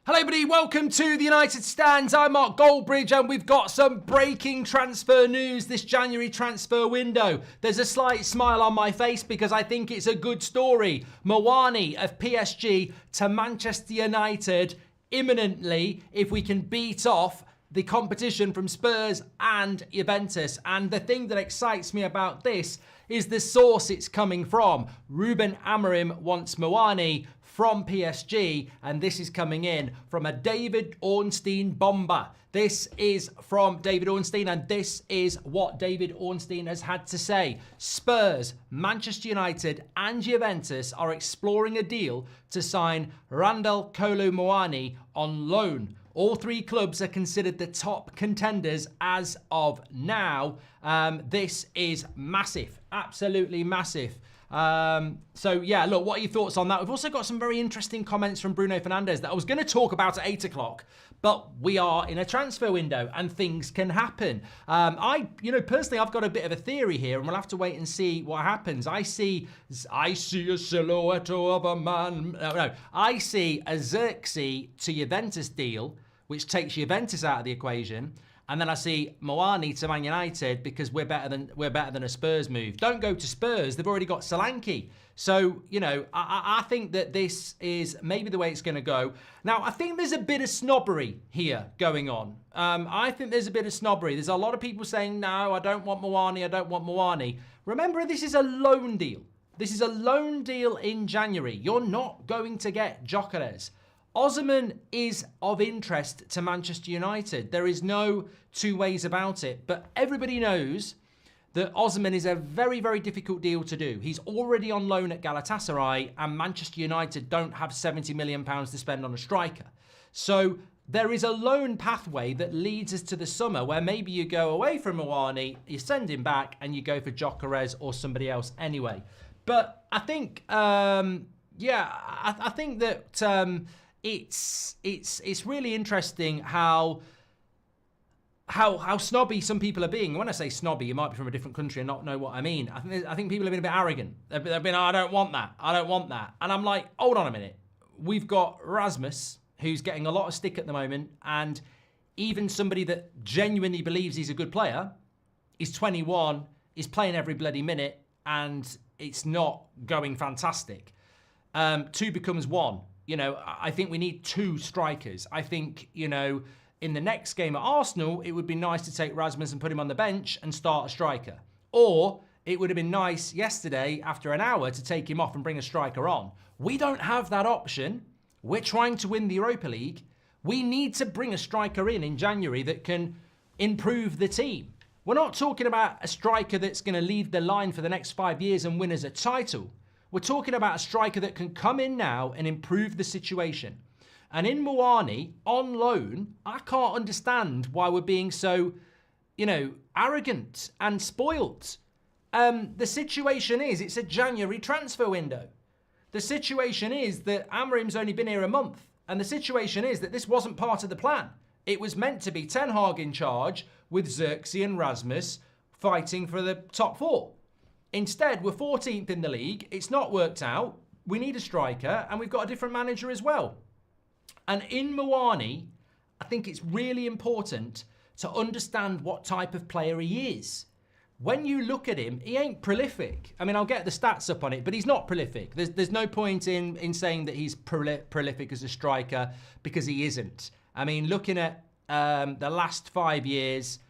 Hello everybody, welcome to the United Stands. I'm Mark Goldbridge and we've got some breaking transfer news this January transfer window. There's a slight smile on my face because I think it's a good story. Muani of PSG to Manchester United imminently if we can beat off the competition from Spurs and Juventus. And the thing that excites me about this is the source it's coming from. Ruben Amorim wants Muani from PSG, and this is coming in from a David Ornstein bomber. This is from David Ornstein, and this is what David Ornstein has had to say. Spurs, Manchester United, and Juventus are exploring a deal to sign Randal Kolo Muani on loan. All three clubs are considered the top contenders as of now. This is massive, absolutely massive. So yeah, look, what are your thoughts on that? We've also got some very interesting comments from Bruno Fernandes that I was going to talk about at 8 o'clock, but we are in a transfer window and things can happen. Personally, I've got a bit of a theory here and we'll have to wait and see what happens. I see a silhouette of a man. I see a Xerxes to Juventus deal, which takes Juventus out of the equation. And then I see Muani to Man United because we're better than a Spurs move. Don't go to Spurs. They've already got Solanke. So, you know, I think that this is maybe the way it's going to go. Now, I think there's a bit of snobbery here going on. I think there's a bit of snobbery. There's a lot of people saying, no, I don't want Muani. I don't want Muani. Remember, this is a loan deal. This is a loan deal in January. You're not going to get Gyökeres. Osimhen is of interest to Manchester United. There is no two ways about it. But everybody knows that Osimhen is a very, very difficult deal to do. He's already on loan at Galatasaray and Manchester United don't have £70 million to spend on a striker. So there is a loan pathway that leads us to the summer where maybe you go away from Muani, you send him back and you go for Gyökeres or somebody else anyway. But I think, I think that... It's really interesting how snobby some people are being. When I say snobby, you might be from a different country and not know what I mean. I think people have been a bit arrogant. They've been, oh, I don't want that. I don't want that. And I'm like, hold on a minute. We've got Rasmus, who's getting a lot of stick at the moment, and even somebody that genuinely believes he's a good player is 21, is playing every bloody minute, and it's not going fantastic. 2 becomes 1. You know, I think we need 2 strikers. I think, you know, in the next game at Arsenal, it would be nice to take Rasmus and put him on the bench and start a striker. Or it would have been nice yesterday, after an hour, to take him off and bring a striker on. We don't have that option. We're trying to win the Europa League. We need to bring a striker in January that can improve the team. We're not talking about a striker that's going to lead the line for the next 5 years and win us a title. We're talking about a striker that can come in now and improve the situation. And in Muani, on loan, I can't understand why we're being so, you know, arrogant and spoilt. The situation is, it's a January transfer window. The situation is that Amorim's only been here a month. And the situation is that this wasn't part of the plan. It was meant to be Ten Hag in charge with Xerxes and Rasmus fighting for the top 4. Instead, we're 14th in the league. It's not worked out. We need a striker, and we've got a different manager as well. And in Muani, I think it's really important to understand what type of player he is. When you look at him, he ain't prolific. I mean, I'll get the stats up on it, but he's not prolific. There's no point in saying that he's prolific as a striker because he isn't. I mean, looking at the last 5 years...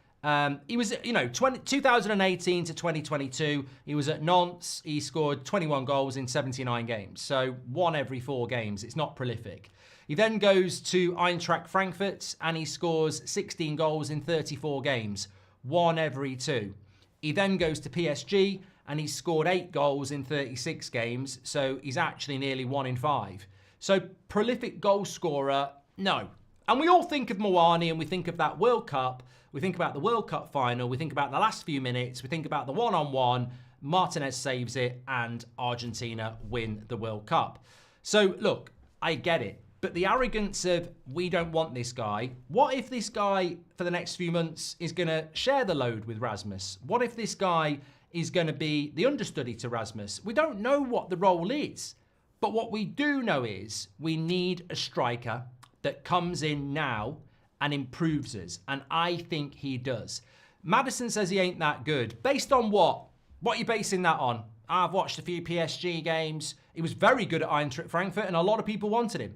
he was, 2018 to 2022, he was at Nantes. He scored 21 goals in 79 games. So 1 every 4 games. It's not prolific. He then goes to Eintracht Frankfurt and he scores 16 goals in 34 games. 1 every 2. He then goes to PSG and he scored 8 goals in 36 games. So he's actually nearly 1 in 5. So prolific goal scorer, no. And we all think of Muani and we think of that World Cup. We think about the World Cup final. We think about the last few minutes. We think about the one-on-one. Martinez saves it and Argentina win the World Cup. So look, I get it. But the arrogance of, we don't want this guy. What if this guy, for the next few months, is going to share the load with Rasmus? What if this guy is going to be the understudy to Rasmus? We don't know what the role is. But what we do know is we need a striker that comes in now and improves us. And I think he does. Maddison says he ain't that good. Based on what? What are you basing that on? I've watched a few PSG games. He was very good at Eintracht Frankfurt, and a lot of people wanted him.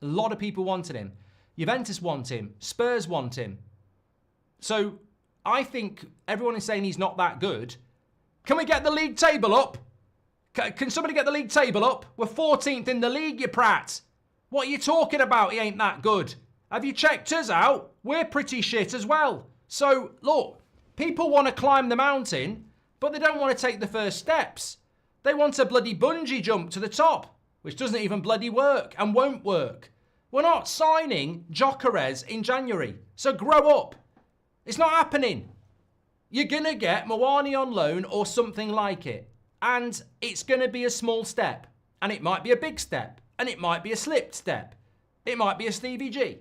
A lot of people wanted him. Juventus want him. Spurs want him. So I think everyone is saying he's not that good. Can we get the league table up? Can somebody get the league table up? We're 14th in the league, you prat. What are you talking about? He ain't that good. Have you checked us out? We're pretty shit as well. So, look, people want to climb the mountain, but they don't want to take the first steps. They want a bloody bungee jump to the top, which doesn't even bloody work and won't work. We're not signing Gyökeres in January, so grow up. It's not happening. You're going to get Muani on loan or something like it, and it's going to be a small step, and it might be a big step, and it might be a slipped step. It might be a Stevie G.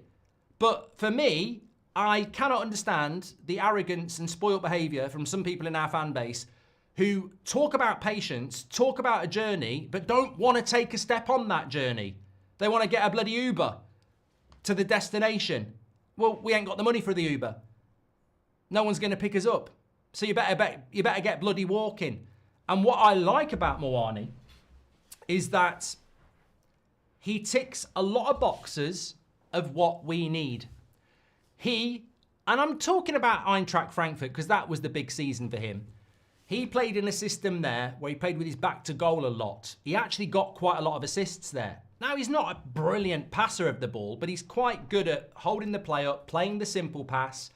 But for me, I cannot understand the arrogance and spoilt behaviour from some people in our fan base who talk about patience, talk about a journey, but don't want to take a step on that journey. They want to get a bloody Uber to the destination. Well, we ain't got the money for the Uber. No one's going to pick us up. So you better get bloody walking. And what I like about Muani is that he ticks a lot of boxes of what we need. And I'm talking about Eintracht Frankfurt because that was the big season for him. He played in a system there where he played with his back to goal a lot. He actually got quite a lot of assists there. Now, he's not a brilliant passer of the ball, but he's quite good at holding the play up, playing the simple pass.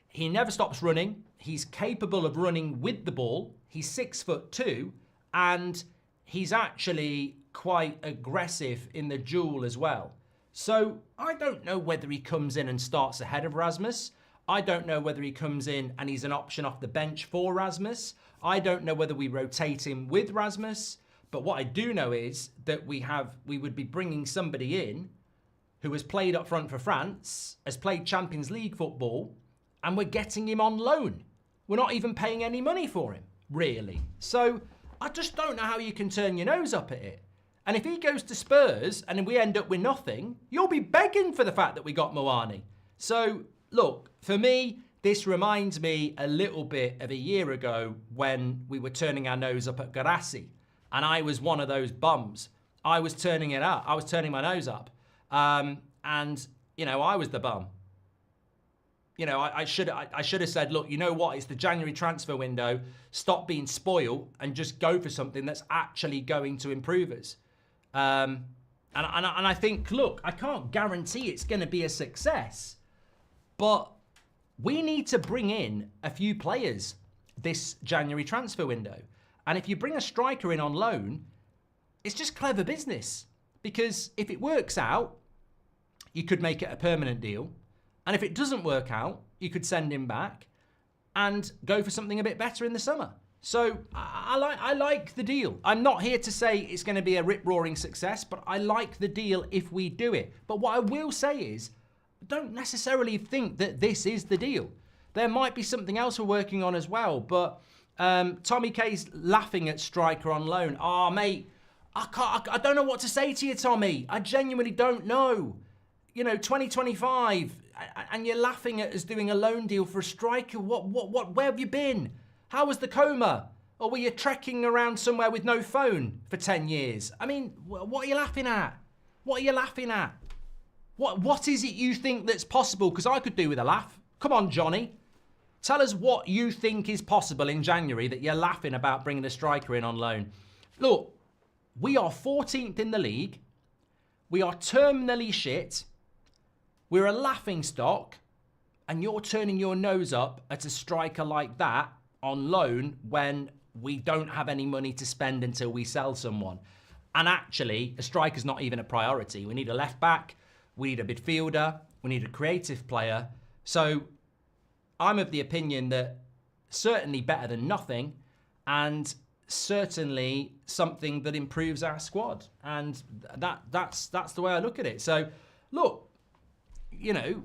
He never stops running. He's capable of running with the ball. He's 6'2", and he's actually quite aggressive in the duel as well. So I don't know whether he comes in and starts ahead of Rasmus. I don't know whether he comes in and he's an option off the bench for Rasmus. I don't know whether we rotate him with Rasmus. But what I do know is that we would be bringing somebody in who has played up front for France, has played Champions League football, and we're getting him on loan. We're not even paying any money for him, really. So I just don't know how you can turn your nose up at it. And if he goes to Spurs and we end up with nothing, you'll be begging for the fact that we got Muani. So, look, for me, this reminds me a little bit of a year ago when we were turning our nose up at Garassi. And I was one of those bums. I was turning it up. I was turning my nose up. And, you know, I was the bum. You know, I should have said, look, you know what? It's the January transfer window. Stop being spoiled and just go for something that's actually going to improve us. And I think, look, I can't guarantee it's going to be a success, but we need to bring in a few players this January transfer window. And if you bring a striker in on loan, it's just clever business. Because if it works out, you could make it a permanent deal. And if it doesn't work out, you could send him back and go for something a bit better in the summer. So I like the deal. I'm not here to say it's going to be a rip-roaring success, but I like the deal if we do it. But what I will say is, don't necessarily think that this is the deal. There might be something else we're working on as well, but Tommy K's laughing at striker on loan. Oh, mate, I don't know what to say to you, Tommy. I genuinely don't know. You know, 2025, and you're laughing at us doing a loan deal for a striker. Where have you been? How was the coma? Or were you trekking around somewhere with no phone for 10 years? I mean, what are you laughing at? What are you laughing at? What is it you think that's possible? Because I could do with a laugh. Come on, Johnny. Tell us what you think is possible in January that you're laughing about bringing a striker in on loan. Look, we are 14th in the league. We are terminally shit. We're a laughing stock. And you're turning your nose up at a striker like that on loan when we don't have any money to spend until we sell someone. And actually, a striker's not even a priority. We need a left back. We need a midfielder. We need a creative player. So I'm of the opinion that certainly better than nothing, and certainly something that improves our squad. And that's the way I look at it. So, look, you know,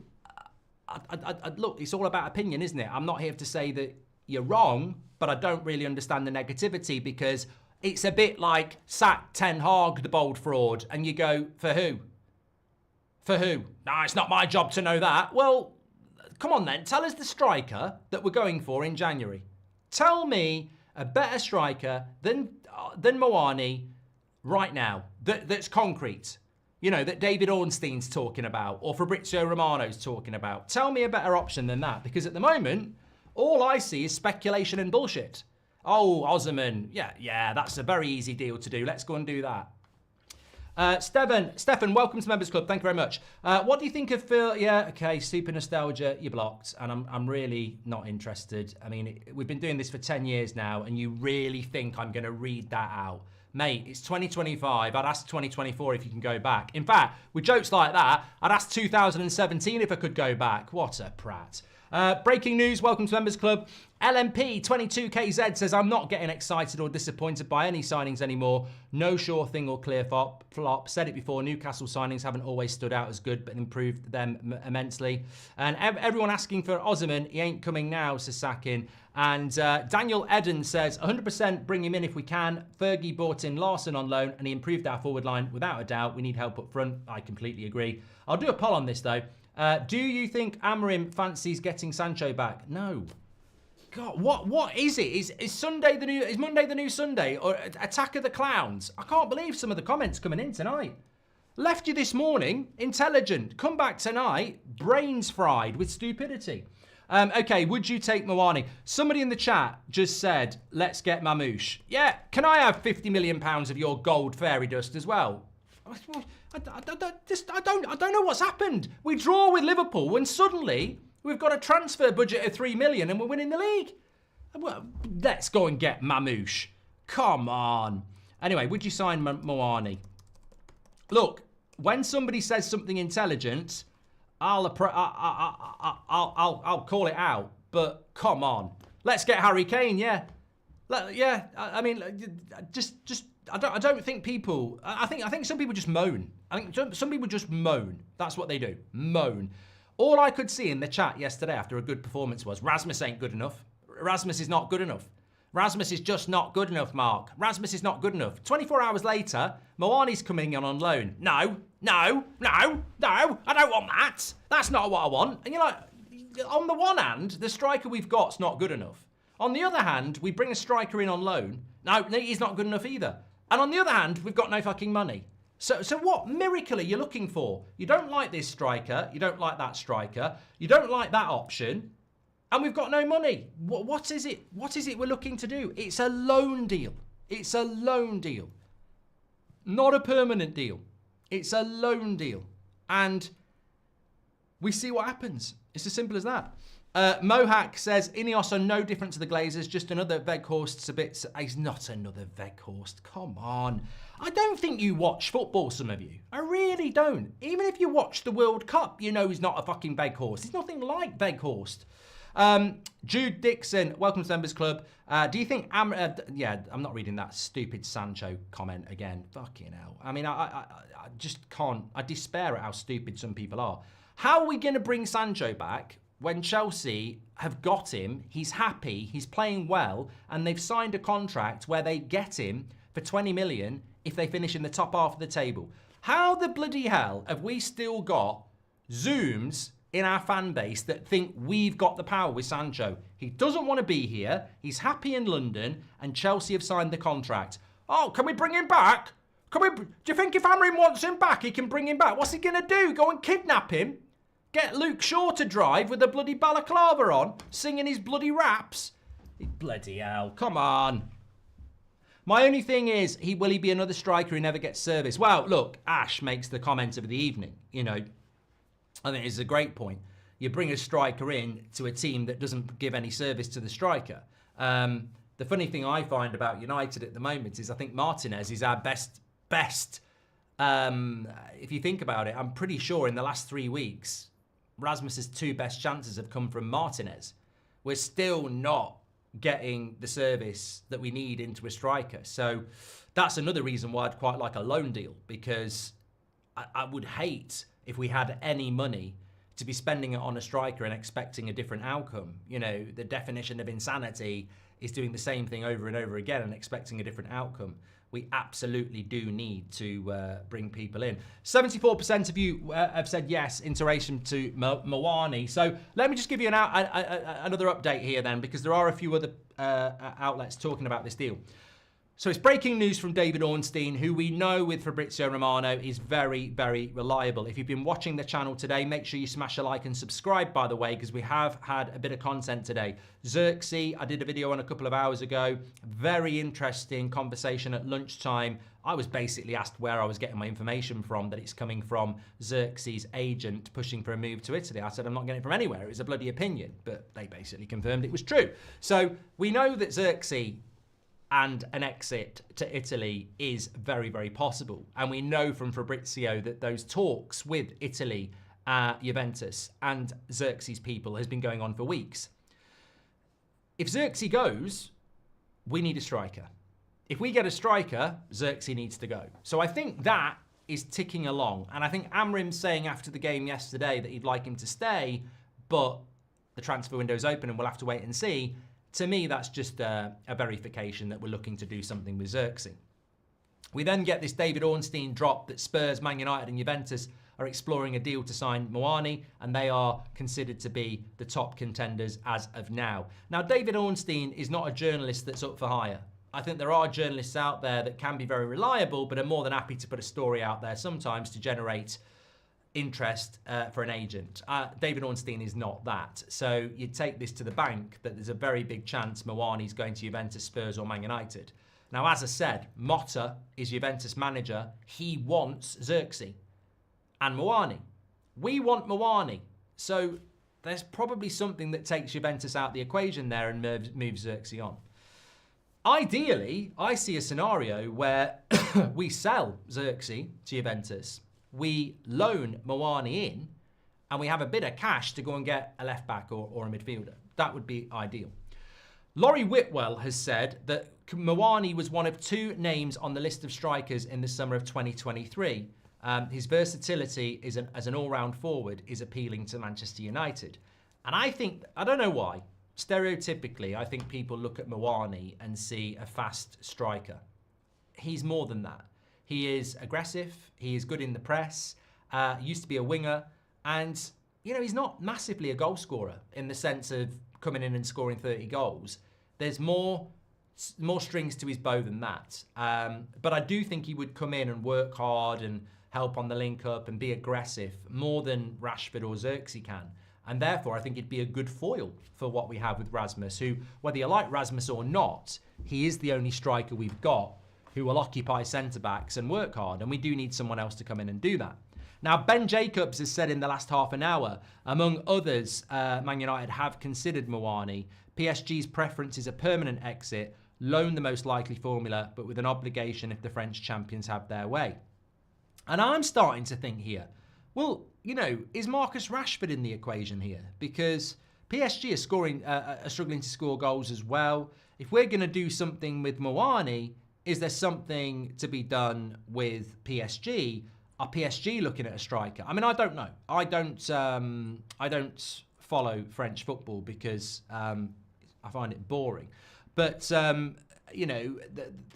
look, it's all about opinion, isn't it? I'm not here to say that you're wrong, but I don't really understand the negativity because it's a bit like sack Ten Hag, the bold fraud, and you go, for who? For who? No, it's not my job to know that. Well, come on then. Tell us the striker that we're going for in January. Tell me a better striker than Muani right now that's concrete. You know, that David Ornstein's talking about or Fabrizio Romano's talking about. Tell me a better option than that, because at the moment, all I see is speculation and bullshit. Oh, Osman, yeah, that's a very easy deal to do. Let's go and do that. Stefan, welcome to Members Club. Thank you very much. What do you think of Phil? Yeah, okay, super nostalgia. You're blocked, and I'm really not interested. I mean, we've been doing this for 10 years now, and you really think I'm going to read that out? Mate, it's 2025. I'd ask 2024 if you can go back. In fact, with jokes like that, I'd ask 2017 if I could go back. What a prat. Breaking news, welcome to Members Club. LMP 22KZ says, I'm not getting excited or disappointed by any signings anymore. No sure thing or clear flop. Said it before, Newcastle signings haven't always stood out as good, but improved them immensely. And everyone asking for Osman, he ain't coming now, says Sakin. And Daniel Eden says, 100% bring him in if we can. Fergie bought in Larson on loan and he improved our forward line without a doubt. We need help up front. I completely agree. I'll do a poll on this though. Do you think Amorim fancies getting Sancho back? No. God, what is it? Is Sunday the new? Is Monday the new Sunday? Or Attack of the Clowns? I can't believe some of the comments coming in tonight. Left you this morning, intelligent. Come back tonight, brains fried with stupidity. Okay, would you take Muani? Somebody in the chat just said, let's get Mamouche. Yeah, can I have £50 million of your gold fairy dust as well? I don't know what's happened. We draw with Liverpool when suddenly we've got a transfer budget of 3 million and we're winning the league. Well, let's go and get Mamouche. Come on. Anyway, would you sign Muani? Look, when somebody says something intelligent, I'll call it out. But come on, let's get Harry Kane. Yeah, I mean, I don't think people. I think some people just moan. I think some people just moan. That's what they do. Moan. All I could see in the chat yesterday after a good performance was Rasmus ain't good enough. Rasmus is not good enough. Rasmus is just not good enough, Mark. Rasmus is not good enough. 24 hours later, Muani's coming on loan. No, I don't want that. That's not what I want. And you're like, on the one hand, the striker we've got's not good enough. On the other hand, we bring a striker in on loan. No, he's not good enough either. And on the other hand, we've got no fucking money. So what miracle are you looking for? You don't like this striker. You don't like that striker. You don't like that option. And we've got no money. What is it? What is it we're looking to do? It's a loan deal. It's a loan deal. Not a permanent deal. It's a loan deal. And we see what happens. It's as simple as that. Mohak says, Ineos are no different to the Glazers, just another Weghorst. He's not another Weghorst. Come on. I don't think you watch football, some of you. I really don't. Even if you watch the World Cup, you know he's not a fucking Weghorst. He's nothing like Weghorst. Jude Dixon, welcome to Members Club. Do you think... yeah, I'm not reading that stupid Sancho comment again. Fucking hell. I mean, I just can't... I despair at how stupid some people are. How are we going to bring Sancho back when Chelsea have got him, he's happy, he's playing well, and they've signed a contract where they get him for 20 million if they finish in the top half of the table? How the bloody hell have we still got Zooms in our fan base that think we've got the power with Sancho? He doesn't want to be here, he's happy in London, and Chelsea have signed the contract. Oh, can we bring him back? Do you think if Amorim wants him back, he can bring him back? What's he going to do? Go and kidnap him? Get Luke Shaw to drive with a bloody balaclava on, singing his bloody raps? Bloody hell, come on. My only thing is, will he be another striker who never gets service? Well, look, Ash makes the comment of the evening. You know, I think it's a great point. You bring a striker in to a team that doesn't give any service to the striker. The funny thing I find about United at the moment is I think Martinez is our best. If you think about it, I'm pretty sure in the last 3 weeks, Rasmus's 2 best chances have come from Martinez. We're still not getting the service that we need into a striker. So that's another reason why I'd quite like a loan deal, because I would hate if we had any money to be spending it on a striker and expecting a different outcome. You know, the definition of insanity is doing the same thing over and over again and expecting a different outcome. we absolutely do need to bring people in. 74% of you have said yes in relation to Muani. So let me just give you another update here then, because there are a few other outlets talking about this deal. So it's breaking news from David Ornstein, who we know with Fabrizio Romano is very, very reliable. If you've been watching the channel today, make sure you smash a like and subscribe, by the way, because we have had a bit of content today. Xerxes, I did a video on a couple of hours ago. Very interesting conversation at lunchtime. I was basically asked where I was getting my information from, that it's coming from Xerxes' agent pushing for a move to Italy. I said, I'm not getting it from anywhere. It was a bloody opinion, but they basically confirmed it was true. So we know that Xerxes and an exit to Italy is very, very possible. And we know from Fabrizio that those talks with Italy, Juventus and Xerxes people has been going on for weeks. If Xerxes goes, we need a striker. If we get a striker, Xerxes needs to go. So I think that is ticking along. And I think Amorim saying after the game yesterday that he'd like him to stay, but the transfer window's open and we'll have to wait and see. To me, that's just a verification that we're looking to do something with Xerxes. We then get this David Ornstein drop that Spurs, Man United and Juventus are exploring a deal to sign Muani, and they are considered to be the top contenders as of now. Now, David Ornstein is not a journalist that's up for hire. I think there are journalists out there that can be very reliable, but are more than happy to put a story out there sometimes to generate interest for an agent. David Ornstein is not that. So you take this to the bank that there's a very big chance Muani's going to Juventus, Spurs or Man United. Now, as I said, Motta is Juventus manager. He wants Xerxes and Muani. We want Muani. So there's probably something that takes Juventus out the equation there and moves Xerxes on. Ideally, I see a scenario where we sell Xerxes to Juventus, we loan Muani in, and we have a bit of cash to go and get a left back or a midfielder. That would be ideal. Laurie Whitwell has said that Muani was one of 2 names on the list of strikers in the summer of 2023. His versatility as an all-round forward is appealing to Manchester United. And I don't know why, stereotypically, I think people look at Muani and see a fast striker. He's more than that. He is aggressive, he is good in the press, used to be a winger, and he's not massively a goal scorer in the sense of coming in and scoring 30 goals. There's more strings to his bow than that. But I do think he would come in and work hard and help on the link up and be aggressive more than Rashford or Xerxes can. And therefore, I think he'd be a good foil for what we have with Rasmus, who, whether you like Rasmus or not, he is the only striker we've got who will occupy centre-backs and work hard, and we do need someone else to come in and do that. Now, Ben Jacobs has said in the last half an hour, among others, Man United have considered Muani. PSG's preference is a permanent exit, loan the most likely formula, but with an obligation if the French champions have their way. And I'm starting to think here, well, is Marcus Rashford in the equation here? Because PSG are struggling to score goals as well. If we're going to do something with Muani, is there something to be done with PSG? Are PSG looking at a striker? I mean, I don't know. I don't follow French football because I find it boring. But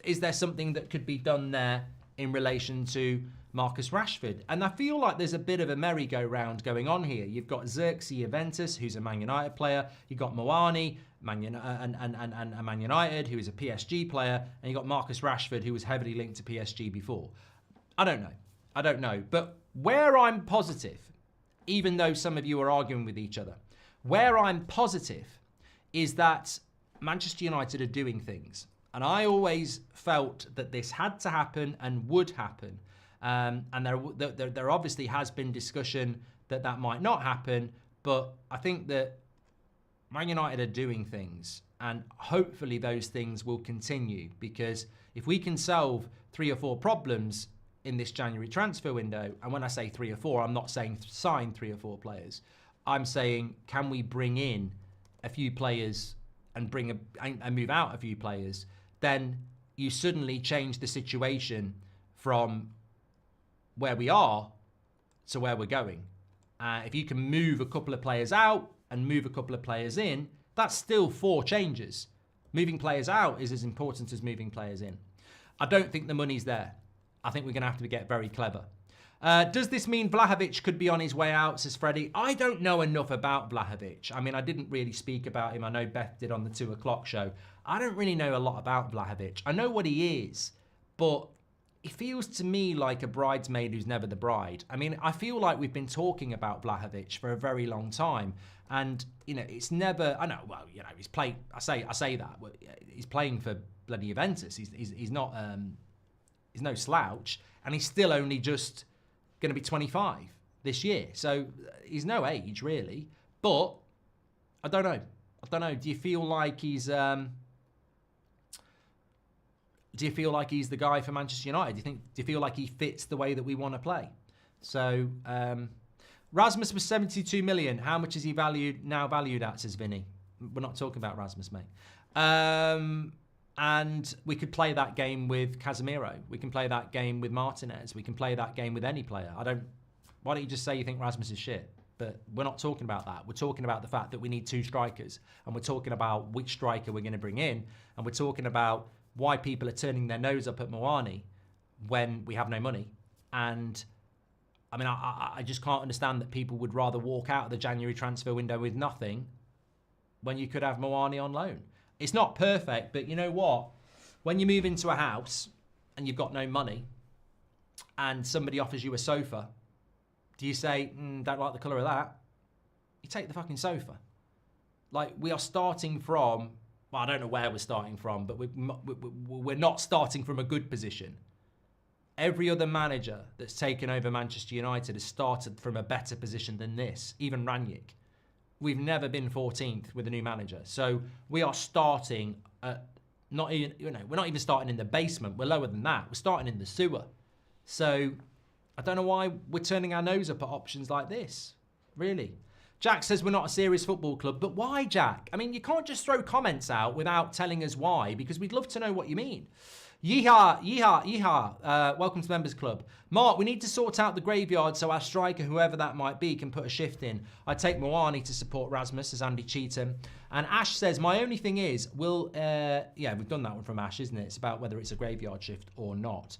is there something that could be done there in relation to Marcus Rashford? And I feel like there's a bit of a merry-go-round going on here. You've got Xerxes Juventus, who's a Man United player. You've got Muani, Man United, who is a PSG player. And you've got Marcus Rashford, who was heavily linked to PSG before. I don't know. But where I'm positive, even though some of you are arguing with each other, where I'm positive is that Manchester United are doing things. And I always felt that this had to happen and would happen. And there obviously has been discussion that might not happen, but I think that Man United are doing things, and hopefully those things will continue, because if we can solve 3 or 4 problems in this January transfer window, and when I say 3 or 4, I'm not saying sign 3 or 4 players. I'm saying, can we bring in a few players and move out a few players? Then you suddenly change the situation from where we are to where we're going. If you can move a couple of players out and move a couple of players in, that's still 4 changes. Moving players out is as important as moving players in. I don't think the money's there. I think we're going to have to get very clever. Does this mean Vlahovic could be on his way out, says Freddie? I don't know enough about Vlahovic. I mean, I didn't really speak about him. I know Beth did on the 2 o'clock show. I don't really know a lot about Vlahovic. I know what he is, but he feels to me like a bridesmaid who's never the bride. I mean, I feel like we've been talking about Vlahovic for a very long time. And, you know, it's never, I know, well, you know, he's playing, I say that, but he's playing for bloody Juventus. He's not, he's no slouch. And he's still only just going to be 25 this year. So he's no age, really. But I don't know. Do you feel like he's... do you feel like he's the guy for Manchester United? Do you feel like he fits the way that we want to play? So Rasmus was 72 million. How much is he now valued at, says Vinny? We're not talking about Rasmus, mate. And we could play that game with Casemiro. We can play that game with Martinez. We can play that game with any player. Why don't you just say you think Rasmus is shit? But we're not talking about that. We're talking about the fact that we need 2 strikers. And we're talking about which striker we're going to bring in. And we're talking about why people are turning their nose up at Muani when we have no money. And I mean, I just can't understand that people would rather walk out of the January transfer window with nothing when you could have Muani on loan. It's not perfect, but you know what? When you move into a house and you've got no money and somebody offers you a sofa, do you say, don't like the colour of that? You take the fucking sofa. Like, we are starting from, well, I don't know where we're starting from, but we're not starting from a good position. Every other manager that's taken over Manchester United has started from a better position than this, even Rangnick. We've never been 14th with a new manager. So we are starting at we're not even starting in the basement. We're lower than that. We're starting in the sewer. So I don't know why we're turning our nose up at options like this, really. Jack says we're not a serious football club, but why, Jack? I mean, you can't just throw comments out without telling us why, because we'd love to know what you mean. Yeehaw, yeehaw, yeehaw. Welcome to Members Club. Mark, we need to sort out the graveyard so our striker, whoever that might be, can put a shift in. I'd take Muani to support Rasmus, as Andy Cheatham. And Ash says, my only thing is, yeah, we've done that one from Ash, isn't it? It's about whether it's a graveyard shift or not.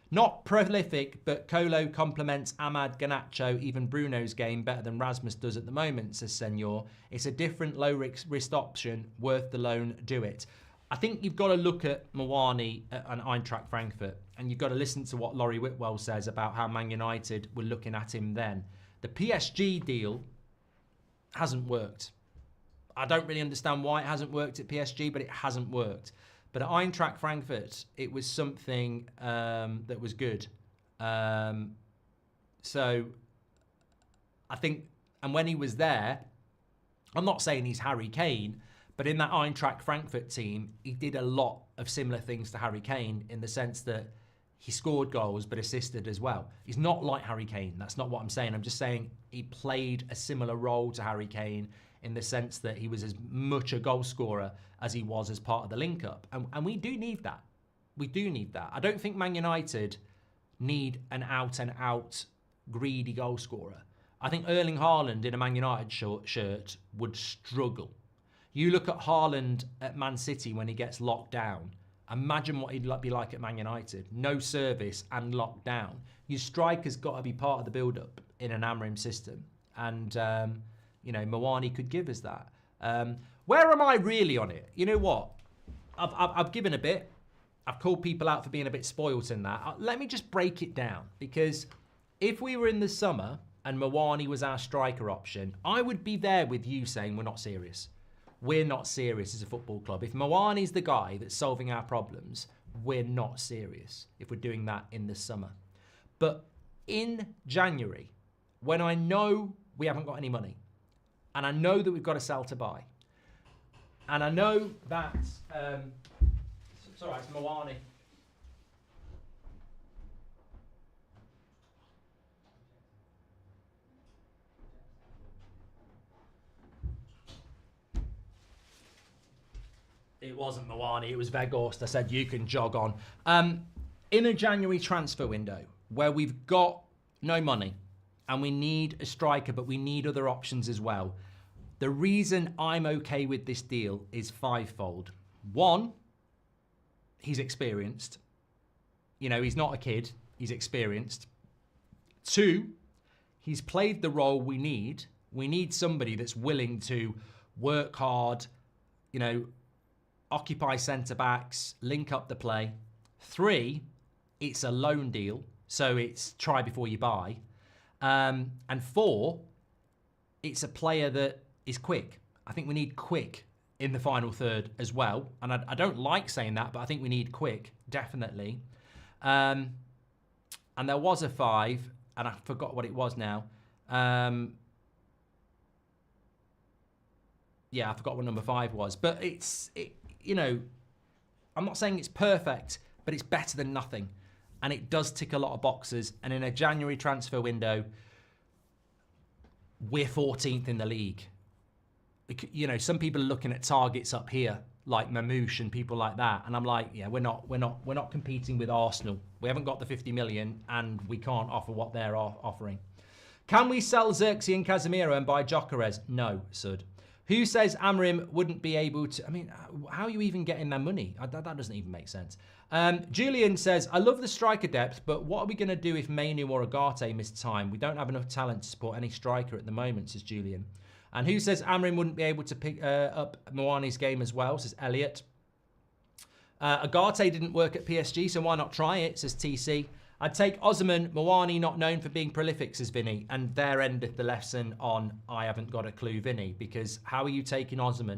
Not prolific, but Kolo complements Ahmad Garnacho, even Bruno's game, better than Rasmus does at the moment, says Senor. It's a different low-risk option, worth the loan, do it. I think you've got to look at Muani and Eintracht Frankfurt, and you've got to listen to what Laurie Whitwell says about how Man United were looking at him then. The PSG deal hasn't worked. I don't really understand why it hasn't worked at PSG, but it hasn't worked. But at Eintracht Frankfurt, it was something that was good. So I think, and when he was there, I'm not saying he's Harry Kane, but in that Eintracht Frankfurt team, he did a lot of similar things to Harry Kane in the sense that he scored goals but assisted as well. He's not like Harry Kane. That's not what I'm saying. I'm just saying he played a similar role to Harry Kane in the sense that he was as much a goal scorer as he was as part of the link-up. And we do need that. We do need that. I don't think Man United need an out-and-out greedy goal scorer. I think Erling Haaland in a Man United shirt would struggle. You look at Haaland at Man City when he gets locked down. Imagine what he'd be like at Man United. No service and locked down. Your striker's got to be part of the build-up in an Amorim system. And, you know, Muani could give us that. Where am I really on it? You know what? I've given a bit. I've called people out for being a bit spoilt in that. Let me just break it down. Because if we were in the summer and Muani was our striker option, I would be there with you saying we're not serious. We're not serious as a football club. If Muani's the guy that's solving our problems, we're not serious if we're doing that in the summer. But in January, when I know we haven't got any money, and I know that we've got to sell to buy, and I know that... it's all right, it's Muani. It wasn't Muani, it was Weghorst. I said, you can jog on. In a January transfer window where we've got no money and we need a striker, but we need other options as well. The reason I'm okay with this deal is fivefold. One, he's experienced. You know, he's not a kid. He's experienced. 2, he's played the role we need. We need somebody that's willing to work hard, you know, occupy centre-backs, link up the play. 3, it's a loan deal, so it's try before you buy. And 4, it's a player that is quick. I think we need quick in the final third as well. And I don't like saying that, but I think we need quick, definitely. And there was a 5, and I forgot what it was now. Yeah, I forgot what number 5 was. But you know, I'm not saying it's perfect, but it's better than nothing. And it does tick a lot of boxes. And in a January transfer window, we're 14th in the league. You know, some people are looking at targets up here, like Mamouche and people like that. And I'm like, yeah, we're not competing with Arsenal. We haven't got the 50 million and we can't offer what they're offering. Can we sell Xerxes and Casemiro and buy Gyökeres? No, Sud. Who says Amorim wouldn't be able to... I mean, how are you even getting their money? That doesn't even make sense. Julian says, I love the striker depth, but what are we going to do if Manu or Agate miss time? We don't have enough talent to support any striker at the moment, says Julian. And who says Amorim wouldn't be able to pick up Muani's game as well, says Elliot. Agate didn't work at PSG, so why not try it, says TC. I'd take Osimhen, Muani not known for being prolific, says Vinny. And there endeth the lesson on I haven't got a clue, Vinny, because how are you taking Osimhen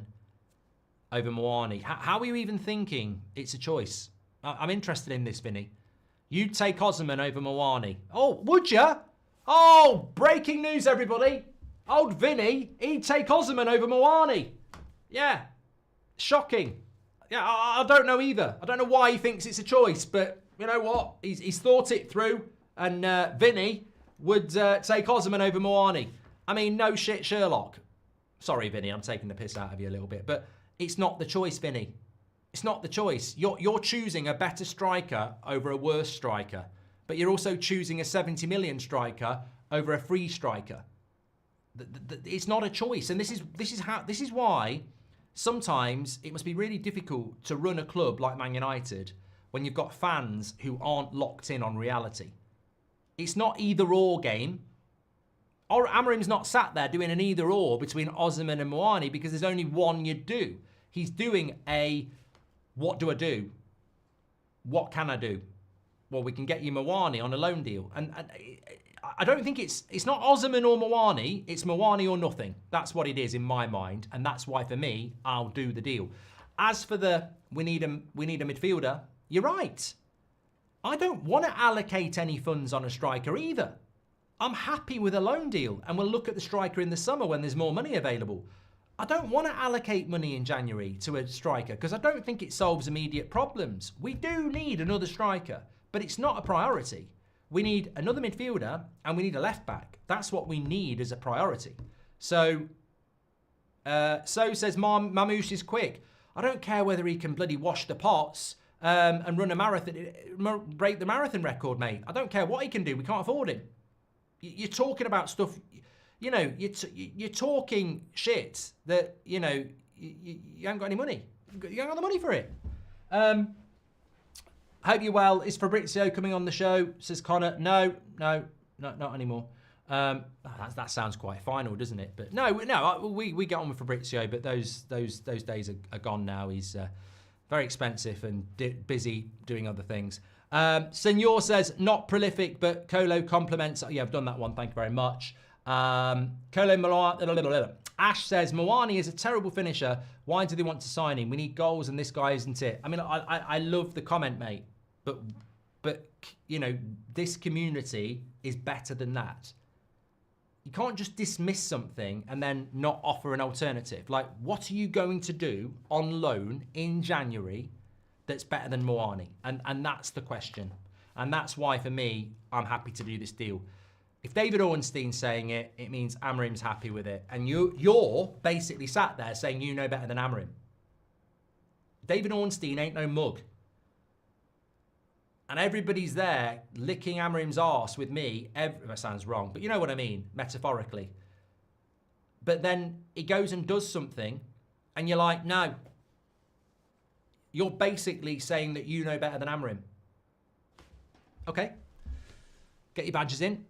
over Muani? How are you even thinking it's a choice? I'm interested in this, Vinny. You'd take Osimhen over Muani. Oh, would you? Oh, breaking news, everybody. Old Vinny, he'd take Osimhen over Muani. Yeah, shocking. Yeah, I don't know either. I don't know why he thinks it's a choice, but... You know what? He's thought it through, and Vinny would take Osimhen over Muani. I mean, no shit, Sherlock. Sorry, Vinny, I'm taking the piss out of you a little bit, but it's not the choice, Vinny. It's not the choice. You're choosing a better striker over a worse striker, but you're also choosing a 70 million striker over a free striker. It's not a choice, and this is why sometimes it must be really difficult to run a club like Man United when you've got fans who aren't locked in on reality. It's not either-or game. Amorim's not sat there doing an either-or between Osimhen and Muani because there's only one you'd do. He's doing a, what do I do? What can I do? Well, we can get you Muani on a loan deal. And I don't think it's not Osimhen or Muani, it's Muani or nothing. That's what it is in my mind. And that's why, for me, I'll do the deal. As for the, we need a midfielder, you're right. I don't want to allocate any funds on a striker either. I'm happy with a loan deal, and we'll look at the striker in the summer when there's more money available. I don't want to allocate money in January to a striker because I don't think it solves immediate problems. We do need another striker, but it's not a priority. We need another midfielder and we need a left back. That's what we need as a priority. So says Mamouche is quick. I don't care whether he can bloody wash the pots and run a marathon, break the marathon record, mate. I don't care what he can do. We can't afford him. You're talking about stuff, you know, you're talking shit that, you know, you haven't got any money. You haven't got the money for it. Hope you're well. Is Fabrizio coming on the show? Says Connor. No, not anymore. That sounds quite final, doesn't it? But no, we get on with Fabrizio, but those days are gone now. He's very expensive and busy doing other things. Senor says, not prolific, but Kolo compliments. Yeah, I've done that one. Thank you very much. Kolo Malone. Ash says, Muani is a terrible finisher. Why do they want to sign him? We need goals and this guy isn't it. I mean, I love the comment, mate. But you know, this community is better than that. You can't just dismiss something and then not offer an alternative. Like, what are you going to do on loan in January that's better than Muani? And that's the question. And that's why, for me, I'm happy to do this deal. If David Ornstein's saying it, it means Amorim's happy with it. And you're basically sat there saying you know better than Amorim. David Ornstein ain't no mug. And everybody's there licking Amorim's arse with me. That sounds wrong, but you know what I mean, metaphorically. But then he goes and does something, and you're like, no. you're basically saying that you know better than Amorim. Okay. Get your badges in.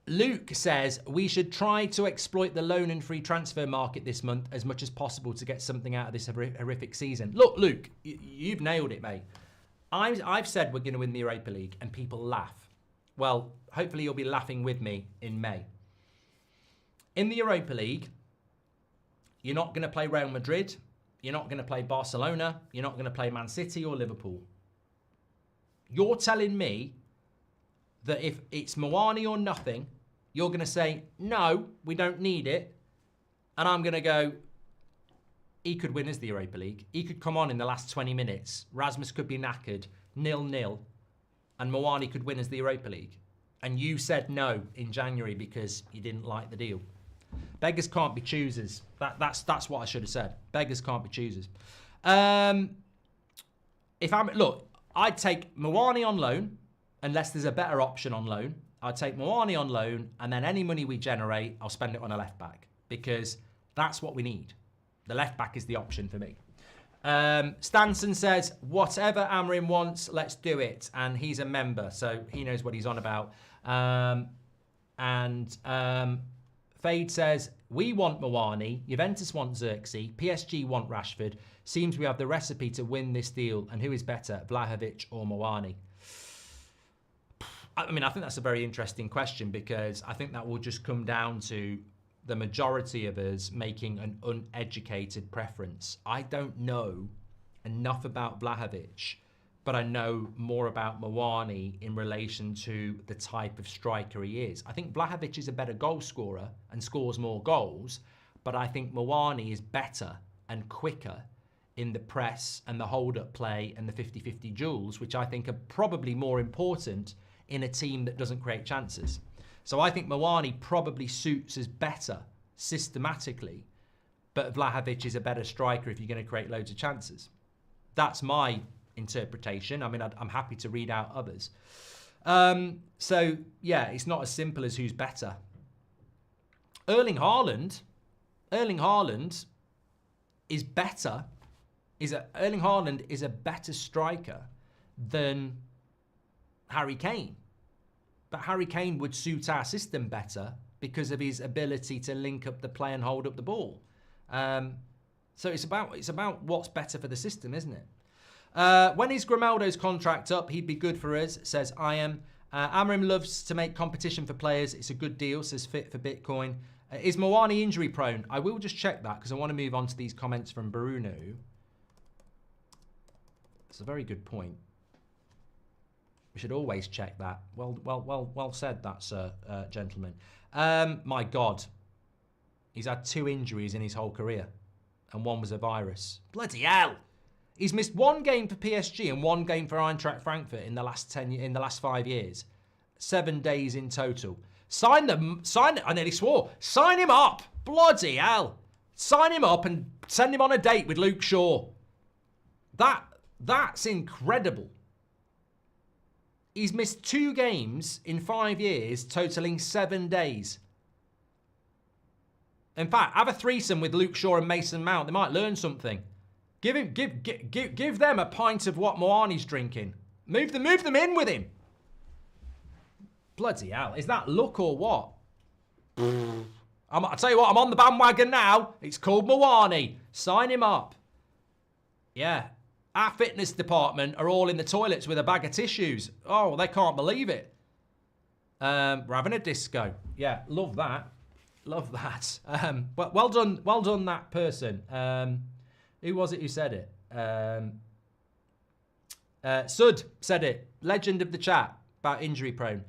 Luke says, we should try to exploit the loan and free transfer market this month as much as possible to get something out of this horrific season. Look, Luke, you've nailed it, mate. I've said we're going to win the Europa League and people laugh. Well, hopefully you'll be laughing with me in May. In the Europa League, you're not going to play Real Madrid. You're not going to play Barcelona. You're not going to play Man City or Liverpool. You're telling me that if it's Muani or nothing, you're going to say, no, we don't need it. And I'm going to go, he could win us the Europa League. He could come on in the last 20 minutes. Rasmus could be knackered, 0-0. And Muani could win us the Europa League. And you said no in January because you didn't like the deal. Beggars can't be choosers. That's what I should have said. Beggars can't be choosers. Look, I'd take Muani on loan, unless there's a better option on loan. I'd take Muani on loan, and then any money we generate, I'll spend it on a left back because that's what we need. The left back is the option for me. Stanson says, whatever Amorim wants, let's do it. And he's a member, so he knows what he's on about. Fade says, we want Muani, Juventus want Xerxes, PSG want Rashford. Seems we have the recipe to win this deal. And who is better, Vlahovic or Muani? I mean, I think that's a very interesting question because I think that will just come down to the majority of us making an uneducated preference. I don't know enough about Vlahovic, but I know more about Muani in relation to the type of striker he is. I think Vlahovic is a better goal scorer and scores more goals, but I think Muani is better and quicker in the press and the hold-up play and the 50-50 duels, which I think are probably more important in a team that doesn't create chances. So I think Muani probably suits us better systematically, but Vlahovic is a better striker if you're going to create loads of chances. That's my interpretation. I mean, I'm happy to read out others. So, yeah, it's not as simple as who's better. Erling Haaland is better. Erling Haaland is a better striker than Harry Kane. But Harry Kane would suit our system better because of his ability to link up the play and hold up the ball. So it's about what's better for the system, isn't it? When is Grimaldo's contract up? He'd be good for us, says I am. Amorim loves to make competition for players. It's a good deal, says Fit for Bitcoin. Is Muani injury prone? I will just check that because I want to move on to these comments from Bruno. It's a very good point. We should always check that. Well said, that, sir, gentlemen. My God, he's had 2 injuries in his whole career, and one was a virus. Bloody hell! He's missed 1 game for PSG and 1 game for Eintracht Frankfurt in the last 5 years. 7 days in total. Sign him. I nearly swore. Sign him up. Bloody hell! Sign him up and send him on a date with Luke Shaw. That's incredible. He's missed 2 games in 5 years, totaling 7 days. In fact, have a threesome with Luke Shaw and Mason Mount. They might learn something. Give them a pint of what Muani's drinking. Move them in with him. Bloody hell. Is that luck or what? I'll tell you what, I'm on the bandwagon now. It's called Muani. Sign him up. Yeah. Our fitness department are all in the toilets with a bag of tissues. Oh, they can't believe it. We're having a disco. Yeah, love that. Love that. Well done, that person. Who was it who said it? Sud said it. Legend of the chat about injury prone.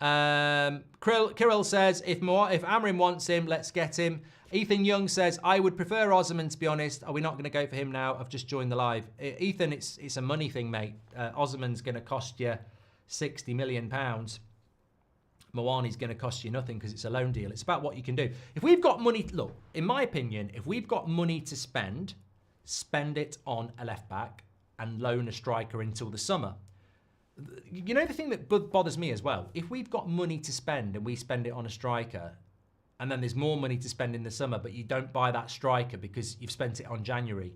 Kirill says, if Amorim wants him, let's get him. Ethan Young says, I would prefer Osman, to be honest. Are we not going to go for him now? I've just joined the live. Ethan, it's a money thing, mate. Osman's going to cost you £60 million. Muani's going to cost you nothing because it's a loan deal. It's about what you can do. If we've got money, look, in my opinion, if we've got money to spend it on a left back and loan a striker until the summer. You know the thing that bothers me as well? If we've got money to spend and we spend it on a striker, and then there's more money to spend in the summer, but you don't buy that striker because you've spent it on January.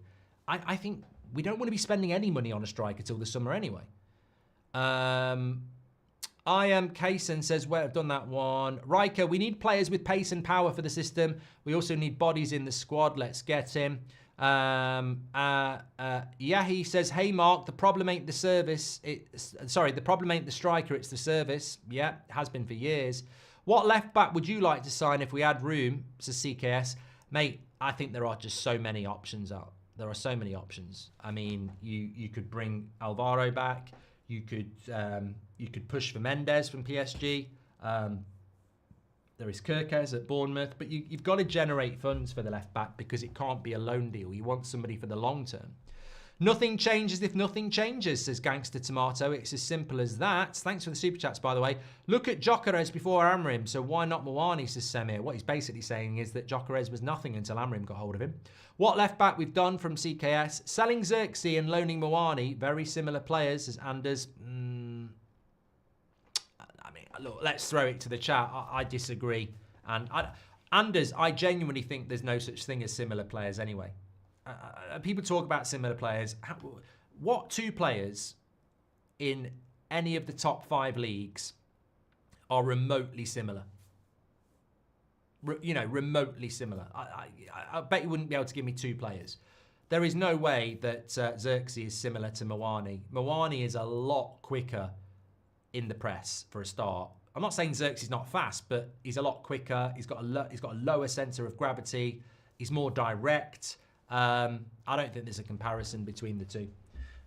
I think we don't want to be spending any money on a striker till the summer anyway. I am Kaysen says, well, I've done that one. Riker, we need players with pace and power for the system. We also need bodies in the squad. Let's get him. Yahi says, hey, Mark, the problem ain't the service. The problem ain't the striker, it's the service. Yeah, it has been for years. What left back would you like to sign if we had room? Says CKS. Mate, I think there are just so many options out. There are so many options. I mean, you could bring Alvaro back. You could push for Mendes from PSG. There is Kirkes at Bournemouth, but you've got to generate funds for the left back because it can't be a loan deal. You want somebody for the long term. Nothing changes if nothing changes, says Gangster Tomato. It's as simple as that. Thanks for the super chats, by the way. Look at Gyökeres before Amorim, so why not Muani, says Semir. What he's basically saying is that Gyökeres was nothing until Amorim got hold of him. What left back we've done from CKS? Selling Xerxes and loaning Muani, very similar players, says Anders. I mean, look, let's throw it to the chat. I disagree. And Anders, I genuinely think there's no such thing as similar players anyway. People talk about similar players. What two players in any of the top 5 leagues are remotely similar? Remotely similar. I bet you wouldn't be able to give me 2 players. There is no way that Xerxes is similar to Muani. Muani is a lot quicker in the press for a start. I'm not saying Xerxes is not fast, but he's a lot quicker. He's got a lower centre of gravity. He's more direct. I don't think there's a comparison between the two,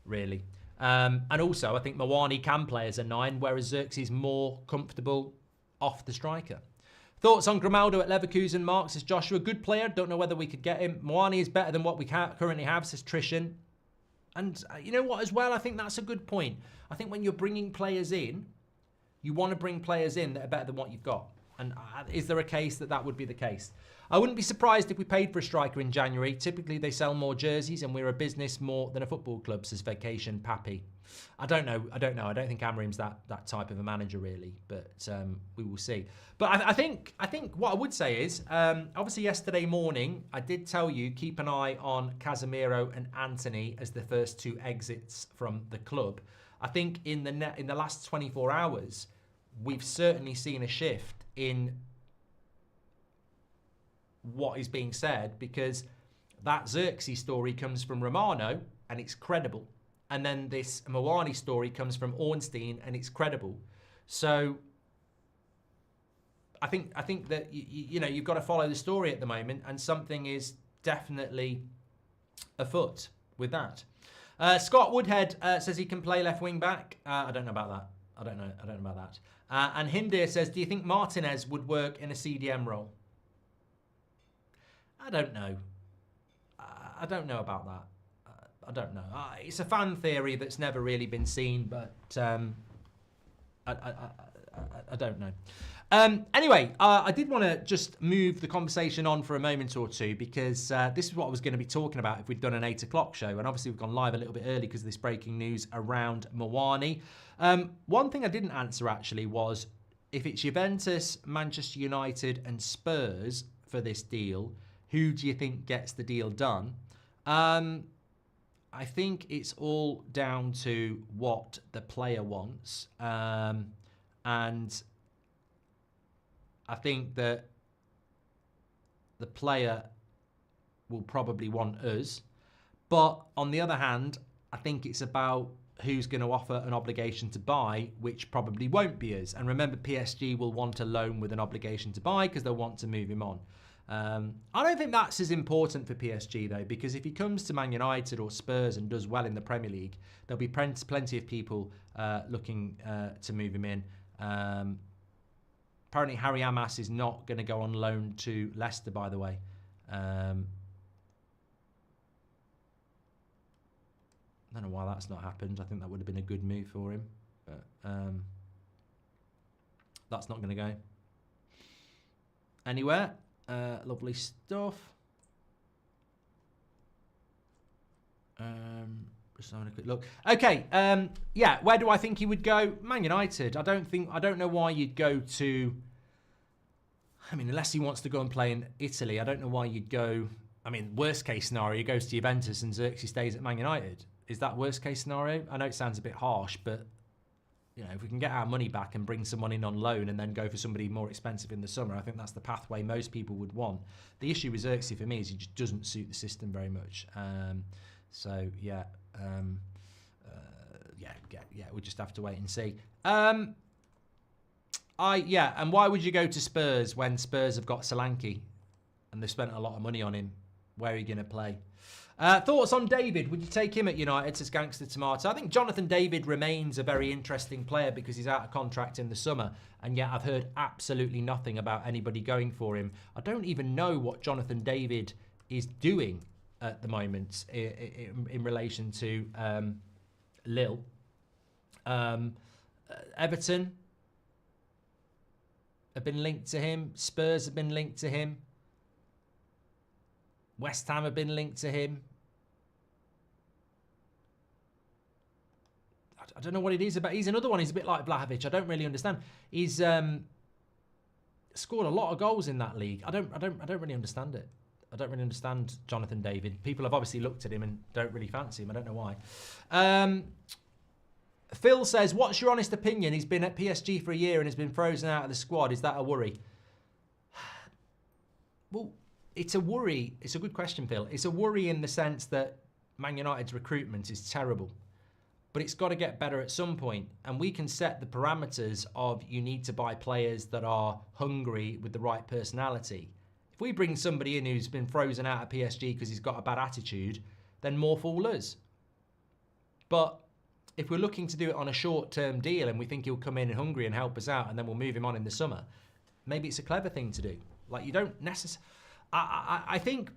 really. And also, I think Muani can play as a 9, whereas Xerxes is more comfortable off the striker. Thoughts on Grimaldo at Leverkusen, Mark, says Joshua. Good player, don't know whether we could get him. Muani is better than what we currently have, says Trishan. And you know what, as well, I think that's a good point. I think when you're bringing players in, you want to bring players in that are better than what you've got. And is there a case that would be the case? I wouldn't be surprised if we paid for a striker in January. Typically, they sell more jerseys and we're a business more than a football club, says Vacation Pappy. I don't know. I don't think Amorim's that type of a manager, really. But we will see. But I think what I would say is, obviously yesterday morning, I did tell you, keep an eye on Casemiro and Antony as the first 2 exits from the club. I think in the last 24 hours, we've certainly seen a shift in what is being said, because that Xerxes story comes from Romano and it's credible, and then this Muani story comes from Ornstein and it's credible. So I think that you've got to follow the story at the moment, and something is definitely afoot with that. Scott Woodhead says he can play left wing back. I don't know about that. I don't know about that. And Hindir says, do you think Martinez would work in a CDM role? I don't know. I don't know about that. I don't know. It's a fan theory that's never really been seen, but I don't know. Anyway, I did want to just move the conversation on for a moment or two, because this is what I was going to be talking about if we'd done an 8 o'clock show. And obviously we've gone live a little bit early because of this breaking news around Muani. One thing I didn't answer actually was, if it's Juventus, Manchester United and Spurs for this deal, who do you think gets the deal done? I think it's all down to what the player wants. And I think that the player will probably want us. But on the other hand, I think it's about who's going to offer an obligation to buy, which probably won't be us. And remember, PSG will want a loan with an obligation to buy because they'll want to move him on. I don't think that's as important for PSG, though, because if he comes to Man United or Spurs and does well in the Premier League, there'll be plenty of people looking to move him in. Apparently, Harry Amas is not going to go on loan to Leicester, by the way. I don't know why that's not happened. I think that would have been a good move for him. But that's not going to go anywhere. Lovely stuff. Just having a quick look. Okay, yeah, where do I think he would go? Man United. I don't know why you'd go to I mean, unless he wants to go and play in Italy, I don't know why you'd go. I mean, worst case scenario, he goes to Juventus and Xerxes stays at Man United. Is that worst case scenario? I know it sounds a bit harsh, but you know, if we can get our money back and bring someone in on loan and then go for somebody more expensive in the summer, I think that's the pathway most people would want. The issue with Xerxes for me is he just doesn't suit the system very much. We'll just have to wait and see. And why would you go to Spurs when Spurs have got Solanke and they've spent a lot of money on him? Where are you going to play? Thoughts on David? Would you take him at United, says Gangster Tomato? I think Jonathan David remains a very interesting player because he's out of contract in the summer, and yet I've heard absolutely nothing about anybody going for him. I don't even know what Jonathan David is doing at the moment in relation to Lille. Everton have been linked to him. Spurs have been linked to him. West Ham have been linked to him. I don't know what it is about. He's another one. He's a bit like Vlahovic. I don't really understand. He's scored a lot of goals in that league. I don't really understand it. I don't really understand Jonathan David. People have obviously looked at him and don't really fancy him. I don't know why. Phil says, what's your honest opinion? He's been at PSG for a year and has been frozen out of the squad. Is that a worry? Well, it's a worry. It's a good question, Phil. It's a worry in the sense that Man United's recruitment is terrible. But it's got to get better at some point. And we can set the parameters of you need to buy players that are hungry with the right personality. If we bring somebody in who's been frozen out of PSG because he's got a bad attitude, then more fool us. But if we're looking to do it on a short-term deal and we think he'll come in hungry and help us out and then we'll move him on in the summer, maybe it's a clever thing to do. Like, you don't necessarily... I think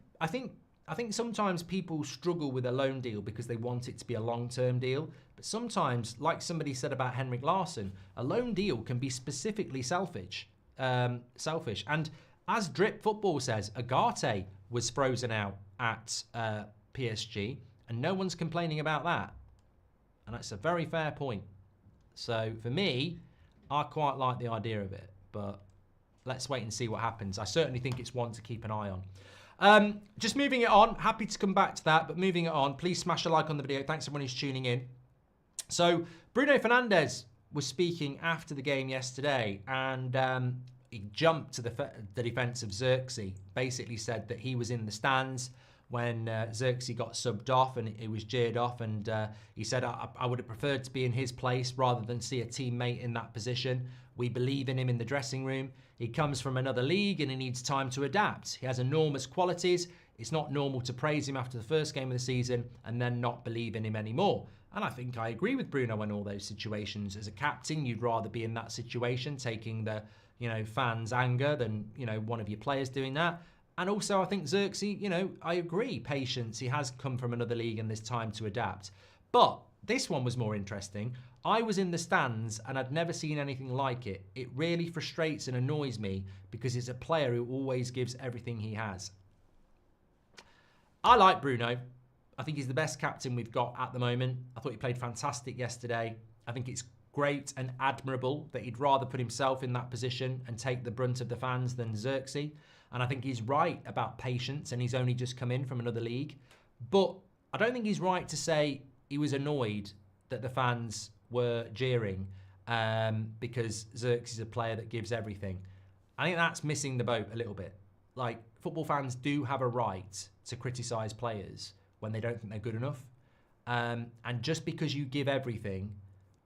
sometimes people struggle with a loan deal because they want it to be a long-term deal. But sometimes, like somebody said about Henrik Larsson, a loan deal can be specifically selfish. And as Drip Football says, Agate was frozen out at PSG, and no one's complaining about that. And that's a very fair point. So for me, I quite like the idea of it, but let's wait and see what happens. I certainly think it's one to keep an eye on. Just moving it on, happy to come back to that, but moving it on, please smash a like on the video. Thanks everyone who's tuning in. So Bruno Fernandes was speaking after the game yesterday, and he jumped to the defence of Xerxes, basically said that he was in the stands when Xerxes got subbed off and he was jeered off, and he said, I would have preferred to be in his place rather than see a teammate in that position. We believe in him in the dressing room. He comes from another league and he needs time to adapt. He has enormous qualities. It's not normal to praise him after the first game of the season and then not believe in him anymore. And I think I agree with Bruno in all those situations. As a captain, you'd rather be in that situation, taking the fans' anger than one of your players doing that. And also, I think Xerxes, I agree, patience. He has come from another league and there's time to adapt. But this one was more interesting. I was in the stands and I'd never seen anything like it. It really frustrates and annoys me because he's a player who always gives everything he has. I like Bruno. I think he's the best captain we've got at the moment. I thought he played fantastic yesterday. I think it's great and admirable that he'd rather put himself in that position and take the brunt of the fans than Xerxes. And I think he's right about patience, and he's only just come in from another league. But I don't think he's right to say he was annoyed that the fans were jeering because Xerxes is a player that gives everything. I think that's missing the boat a little bit. Like, football fans do have a right to criticise players when they don't think they're good enough. And just because you give everything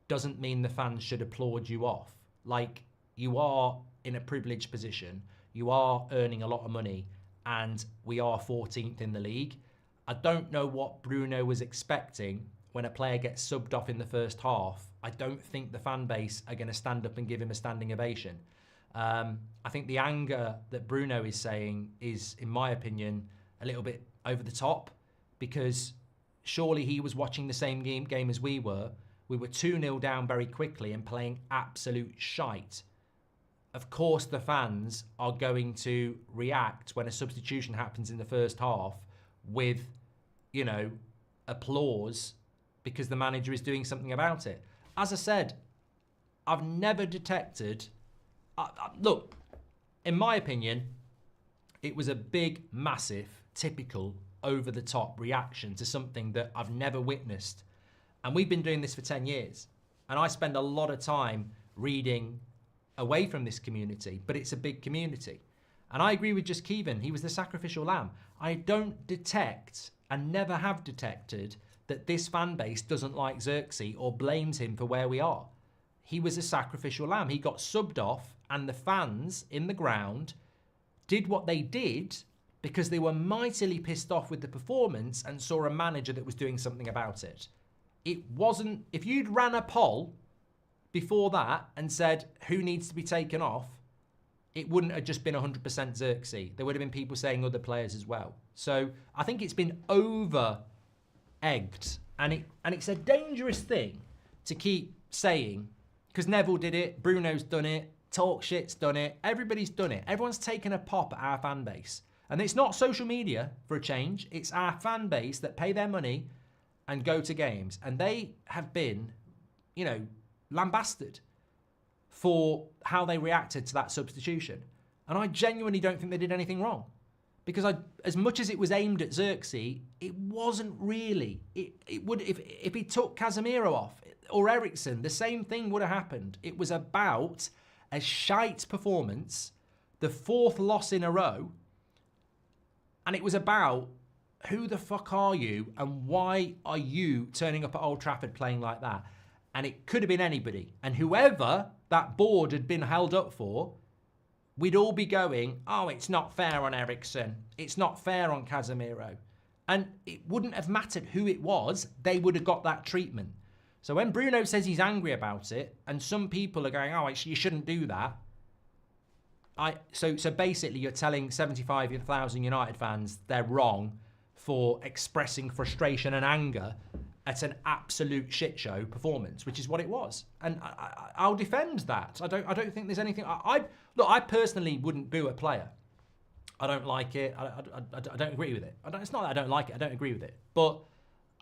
doesn't mean the fans should applaud you off. Like, you are in a privileged position. You are earning a lot of money, and we are 14th in the league. I don't know what Bruno was expecting when a player gets subbed off in the first half. I don't think the fan base are going to stand up and give him a standing ovation. I think the anger that Bruno is saying is, in my opinion, a little bit over the top, because surely he was watching the same game as we were. We were 2-0 down very quickly and playing absolute shite. Of course, the fans are going to react when a substitution happens in the first half with, applause because the manager is doing something about it. As I said, I've never detected... look, in my opinion, it was a big, massive, typical, over-the-top reaction to something that I've never witnessed. And we've been doing this for 10 years. And I spend a lot of time reading away from this community, but it's a big community. And I agree with just Kevin. He was the sacrificial lamb. I don't detect and never have detected that this fan base doesn't like Xerxes or blames him for where we are. He was a sacrificial lamb. He got subbed off, and the fans in the ground did what they did because they were mightily pissed off with the performance and saw a manager that was doing something about it. It wasn't, if you'd ran a poll before that and said who needs to be taken off, it wouldn't have just been 100% Xerxes. There would have been people saying other players as well. So I think it's been over-egged, and it's a dangerous thing to keep saying, because Neville did it, Bruno's done it, Talk Shit's done it, everybody's done it. Everyone's taken a pop at our fan base. And it's not social media for a change, it's our fan base that pay their money and go to games. And they have been, you know, lambasted for how they reacted to that substitution. And I genuinely don't think they did anything wrong. Because as much as it was aimed at Xerxes, it wasn't really. It would, if he took Casemiro off or Eriksen, the same thing would have happened. It was about a shite performance, the 4th loss in a row, and it was about who the fuck are you and why are you turning up at Old Trafford playing like that? And it could have been anybody. And whoever that board had been held up for, we'd all be going, oh, it's not fair on Eriksen. It's not fair on Casemiro. And it wouldn't have mattered who it was. They would have got that treatment. So when Bruno says he's angry about it, and some people are going, oh, you shouldn't do that. So basically you're telling 75,000 United fans they're wrong for expressing frustration and anger at an absolute shit show performance, which is what it was. And I'll defend that. I don't think there's anything. Look, I personally wouldn't boo a player. I don't like it. I don't agree with it. It's not that I don't like it. I don't agree with it. But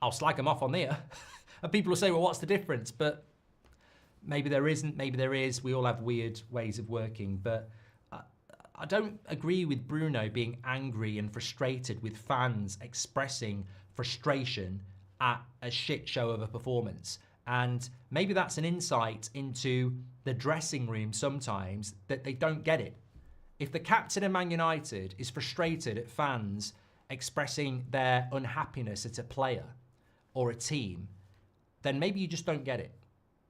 I'll slag them off on there. And people will say, well, what's the difference? But maybe there isn't. Maybe there is. We all have weird ways of working. But I don't agree with Bruno being angry and frustrated with fans expressing frustration at a shit show of a performance. And maybe that's an insight into the dressing room sometimes, that they don't get it. If the captain of Man United is frustrated at fans expressing their unhappiness at a player or a team, then maybe you just don't get it.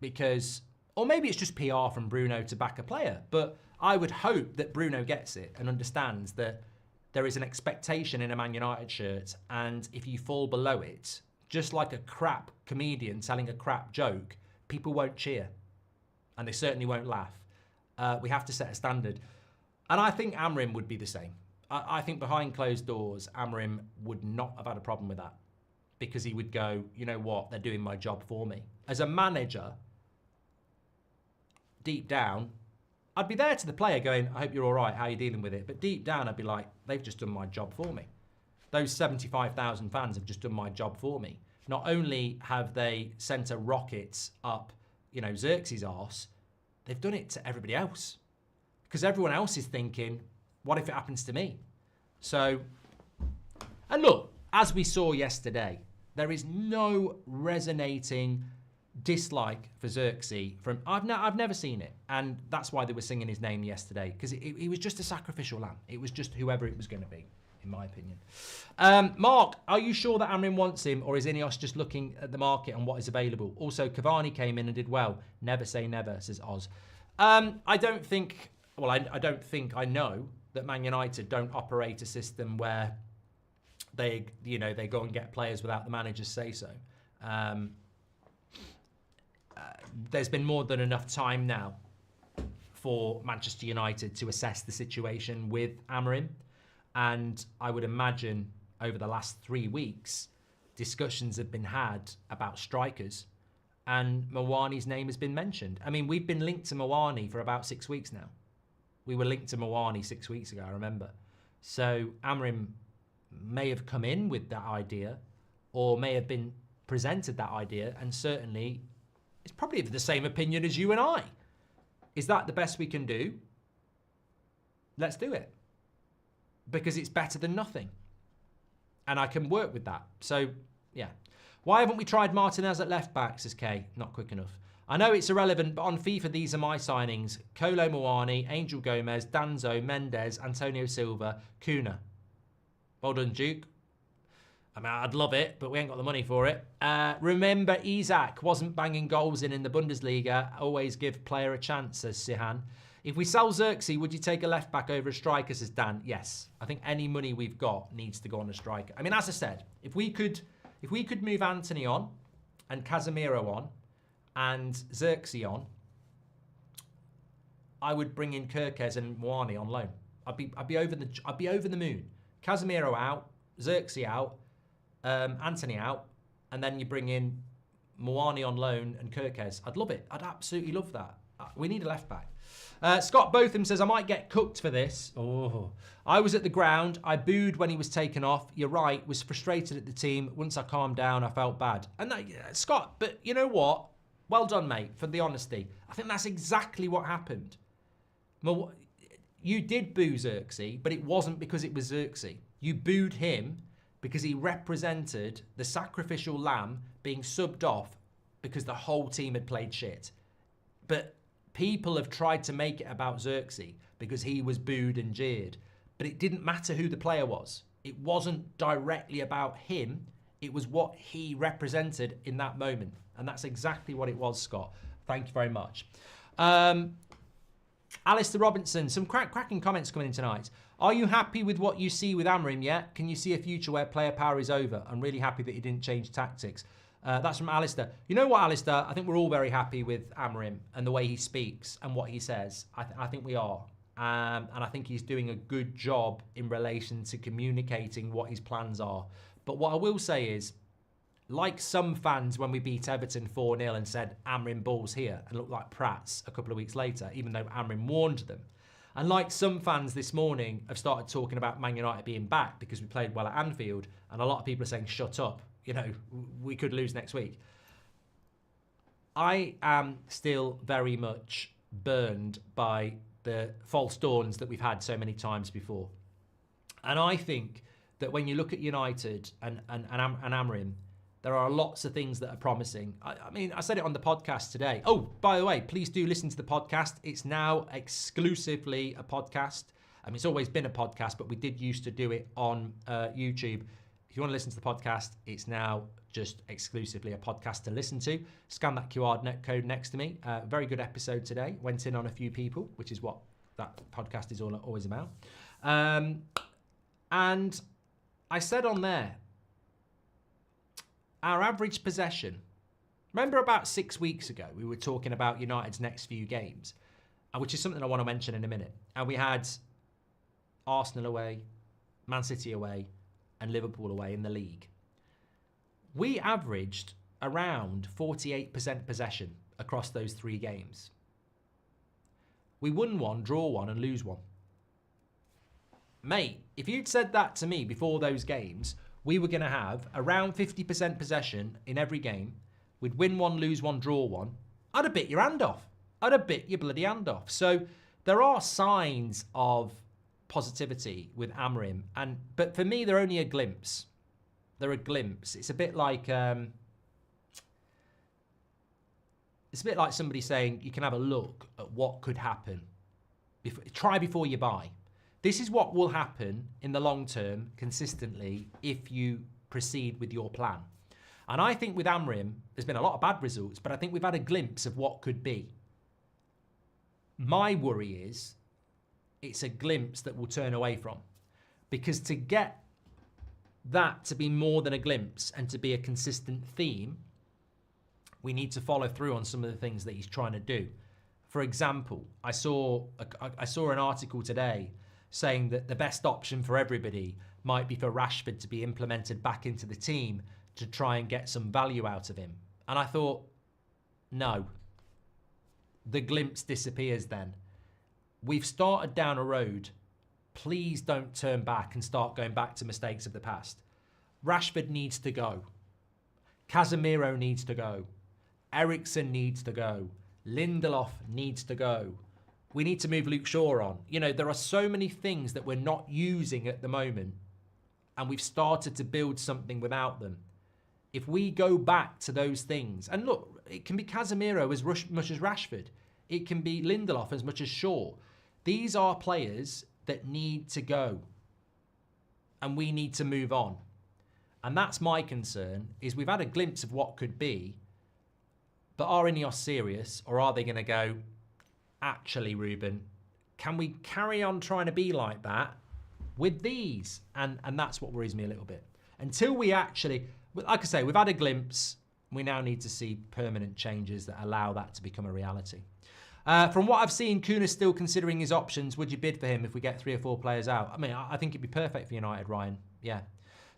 Because, or maybe it's just PR from Bruno to back a player, but I would hope that Bruno gets it and understands that there is an expectation in a Man United shirt, and if you fall below it, just like a crap comedian telling a crap joke, people won't cheer. And they certainly won't laugh. We have to set a standard. And I think Amorim would be the same. I think behind closed doors, Amorim would not have had a problem with that. Because he would go, you know what, they're doing my job for me. As a manager, deep down, I'd be there to the player going, I hope you're all right, how are you dealing with it? But deep down, I'd be like, they've just done my job for me. Those 75,000 fans have just done my job for me. Not only have they sent a rocket up, you know, Xerxes' arse, they've done it to everybody else. Because everyone else is thinking, what if it happens to me? So, and look, as we saw yesterday, there is no resonating dislike for Xerxes from, I've never seen it. And that's why they were singing his name yesterday, because he was just a sacrificial lamb. It was just whoever it was going to be, in my opinion. Mark, are you sure that Amorim wants him, or is Ineos just looking at the market and what is available? Also, Cavani came in and did well. Never say never, says Oz. I don't think, well, I don't think I know that Man United don't operate a system where they go and get players without the manager's say so. There's been more than enough time now for Manchester United to assess the situation with Amorim. And I would imagine over the last 3 weeks, discussions have been had about strikers, and Muani's name has been mentioned. I mean, we've been linked to Muani for about 6 weeks now. We were linked to Muani 6 weeks ago, I remember. So Amorim may have come in with that idea, or may have been presented that idea, and certainly it's probably of the same opinion as you and I. Is that the best we can do? let's do it. Because it's better than nothing. And I can work with that. So, yeah. Why haven't we tried Martinez at left back, says Kay? Not quick enough. I know it's irrelevant, but on FIFA, these are my signings. Kolo, Muani, Angel Gomez, Danzo, Mendes, Antonio Silva, Kuna. Well done, Duke. I mean, I'd love it, but we ain't got the money for it. Remember, Isak wasn't banging goals in the Bundesliga. Always give player a chance, says Sihan. If we sell Xerxes, would you take a left back over a striker, says Dan? Yes. I think any money we've got needs to go on a striker. I mean, as I said, if we could move Anthony on and Casemiro on and Xerxes on, I would bring in Kirkes and Muani on loan. I'd be over the moon. Casemiro out, Xerxes out, Anthony out, and then you bring in Muani on loan and Kirkes. I'd love it. I'd absolutely love that. We need a left back. Scott Botham says, I might get cooked for this. Oh, I was at the ground. I booed when he was taken off. You're right. Was frustrated at the team. Once I calmed down, I felt bad. And that, Scott, but you know what? Well done, mate, for the honesty. I think that's exactly what happened. Well, you did boo Xerxes, but it wasn't because it was Xerxes. You booed him because he represented the sacrificial lamb being subbed off because the whole team had played shit. But people have tried to make it about Xerxes because he was booed and jeered. But it didn't matter who the player was. It wasn't directly about him. It was what he represented in that moment. And that's exactly what it was, Scott. Thank you very much. Alistair Robinson, some cracking comments coming in tonight. Are you happy with what you see with Amorim yet? Can you see a future where player power is over? I'm really happy that he didn't change tactics. That's from Alistair. You know what, Alistair? I think we're all very happy with Amorim and the way he speaks and what he says. I think we are. And I think he's doing a good job in relation to communicating what his plans are. But what I will say is, like some fans when we beat Everton 4-0 and said Amorim balls here and looked like prats a couple of weeks later, even though Amorim warned them. And like some fans this morning have started talking about Man United being back because we played well at Anfield, and a lot of people are saying, shut up, you know, we could lose next week. I am still very much burned by the false dawns that we've had so many times before. And I think that when you look at United and Amorim, there are lots of things that are promising. I mean, I said it on the podcast today. Oh, by the way, please do listen to the podcast. It's now exclusively a podcast. I mean, it's always been a podcast, but we did used to do it on YouTube. If you want to listen to the podcast, it's now just exclusively a podcast to listen to. Scan that QR code next to me. Very good episode today. Went in on a few people, which is what that podcast is always about. And I said on there, our average possession. Remember about 6 weeks ago, we were talking about United's next few games, which is something I want to mention in a minute. And we had Arsenal away, Man City away, and Liverpool away in the league. We averaged around 48% possession across those 3 games. We won 1, draw 1, and lose 1. Mate, if you'd said that to me before those games, we were going to have around 50% possession in every game. We'd win 1, lose 1, draw 1. I'd have bit your hand off. I'd have bit your bloody hand off. So there are signs of positivity with Amorim, but for me, they're only a glimpse. They're a glimpse. It's a bit like somebody saying you can have a look at what could happen. Try before you buy. This is what will happen in the long term consistently if you proceed with your plan. And I think with Amorim, there's been a lot of bad results, but I think we've had a glimpse of what could be. My worry is it's a glimpse that we'll turn away from. Because to get that to be more than a glimpse and to be a consistent theme, we need to follow through on some of the things that he's trying to do. For example, I saw an article today saying that the best option for everybody might be for Rashford to be implemented back into the team to try and get some value out of him. And I thought, no. The glimpse disappears then. We've started down a road. Please don't turn back and start going back to mistakes of the past. Rashford needs to go. Casemiro needs to go. Eriksen needs to go. Lindelof needs to go. We need to move Luke Shaw on. You know, there are so many things that we're not using at the moment, and we've started to build something without them. If we go back to those things, and look, it can be Casemiro as much as Rashford. It can be Lindelof as much as Shaw. These are players that need to go, and we need to move on. And that's my concern, is we've had a glimpse of what could be, but are Ineos serious, or are they going to go, actually, Ruben, can we carry on trying to be like that with these? And that's what worries me a little bit. Until we actually, like I say, we've had a glimpse. We now need to see permanent changes that allow that to become a reality. From what I've seen, Kuhn is still considering his options. Would you bid for him if we get 3 or 4 players out? I mean, I think it'd be perfect for United, Ryan. Yeah.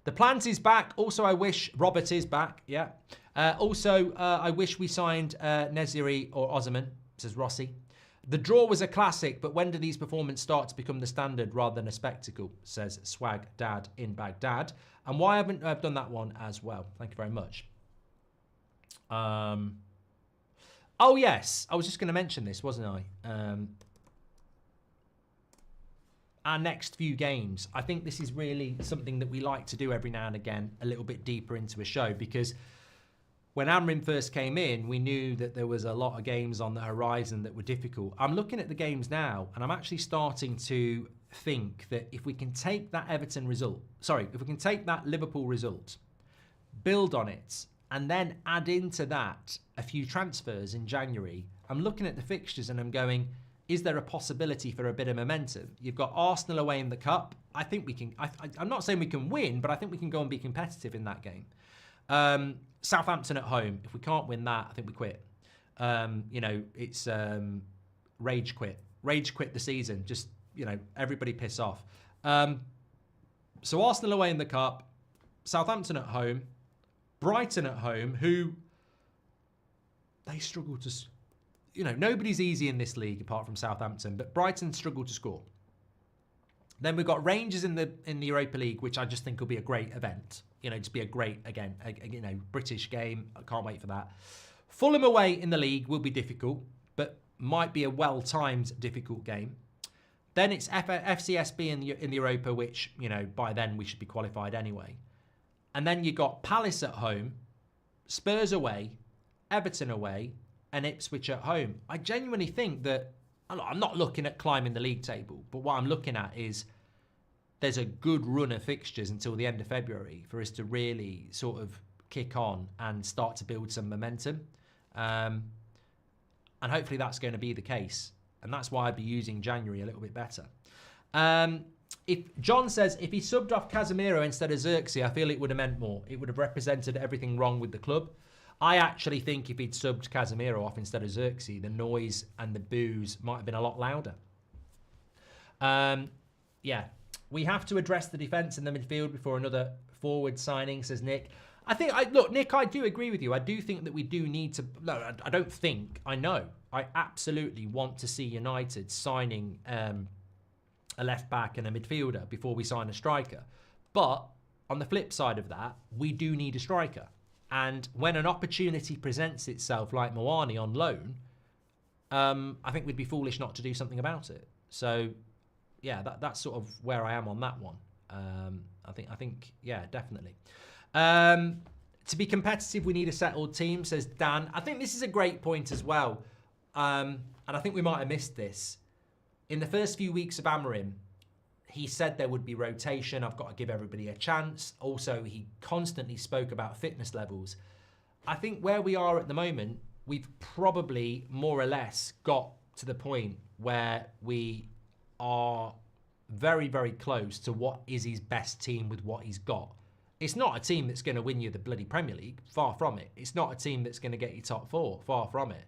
The Plant is back. Also, I wish Robert is back. Yeah. Also, I wish we signed Neziri or Osman, says Rossi. The draw was a classic, but when do these performances start to become the standard rather than a spectacle, says Swag Dad in Baghdad. And why haven't I done that one as well? Thank you very much. Oh, yes. I was just going to mention this, wasn't I? Our next few games. I think this is really something that we like to do every now and again, a little bit deeper into a show, because when Amorim first came in, we knew that there was a lot of games on the horizon that were difficult. I'm looking at the games now, and I'm actually starting to think that if we can take that if we can take that Liverpool result, build on it, and then add into that a few transfers in January, I'm looking at the fixtures and I'm going, is there a possibility for a bit of momentum? You've got Arsenal away in the Cup. I think we can, I'm not saying we can win, but I think we can go and be competitive in that game. Southampton at home. If we can't win that, I think we quit. You know, it's rage quit. Rage quit the season. Just, you know, everybody piss off. So Arsenal away in the Cup, Southampton at home, Brighton at home, who they struggle to, you know, nobody's easy in this league apart from Southampton, but Brighton struggle to score. Then we've got Rangers in the Europa League, which I just think will be a great event. You know, just be a great, again, you know, British game. I can't wait for that. Fulham away in the league will be difficult, but might be a well-timed difficult game. Then it's FCSB in the Europa, which, you know, by then we should be qualified anyway. And then you got Palace at home, Spurs away, Everton away, and Ipswich at home. I genuinely think that, I'm not looking at climbing the league table, but what I'm looking at is there's a good run of fixtures until the end of February for us to really sort of kick on and start to build some momentum. And hopefully that's going to be the case. And that's why I'd be using January a little bit better. If John says, if he subbed off Casemiro instead of Xerxes, I feel it would have meant more. It would have represented everything wrong with the club. I actually think if he'd subbed Casemiro off instead of Xerxes, the noise and the boos might have been a lot louder. Yeah, we have to address the defence in the midfield before another forward signing, says Nick. Look, Nick, I do agree with you. I do think that we do need to, no, I don't think, I know. I absolutely want to see United signing a left back and a midfielder before we sign a striker. But on the flip side of that, we do need a striker. And when an opportunity presents itself like Muani on loan, I think we'd be foolish not to do something about it. So, yeah, that's sort of where I am on that one. I think, yeah, definitely. To be competitive, we need a settled team, says Dan. I think this is a great point as well. And I think we might have missed this. In the first few weeks of Amorim, he said there would be rotation. I've got to give everybody a chance. Also, he constantly spoke about fitness levels. I think where we are at the moment, we've probably more or less got to the point where we are very, very close to what is his best team with what he's got. It's not a team that's going to win you the bloody Premier League. Far from it. It's not a team that's going to get you top 4. Far from it.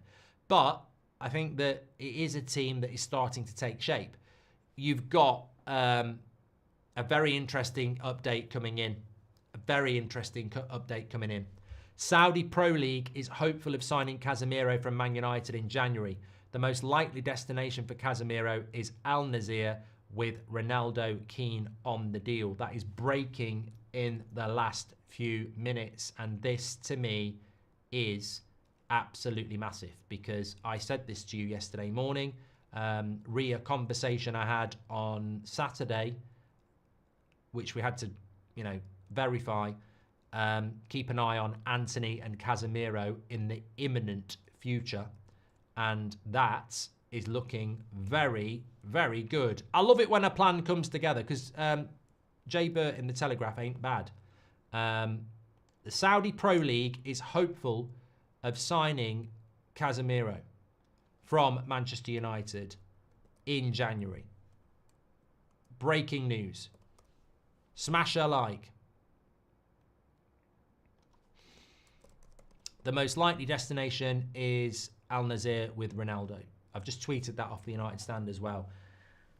But I think that it is a team that is starting to take shape. You've got a very interesting update coming in. A very interesting update coming in. Saudi Pro League is hopeful of signing Casemiro from Man United in January. The most likely destination for Casemiro is Al Nassr, with Ronaldo keen on the deal. That is breaking in the last few minutes. And this, to me, is absolutely massive, because I said this to you yesterday morning. RIA conversation I had on Saturday, which we had to, verify. Keep an eye on Anthony and Casemiro in the imminent future. And that is looking very, very good. I love it when a plan comes together because Jay Burt in the Telegraph ain't bad. The Saudi Pro League is hopeful of signing Casemiro from Manchester United in January. Breaking news. Smash a like. The most likely destination is Al Nassr with Ronaldo. I've just tweeted that off the United Stand as well.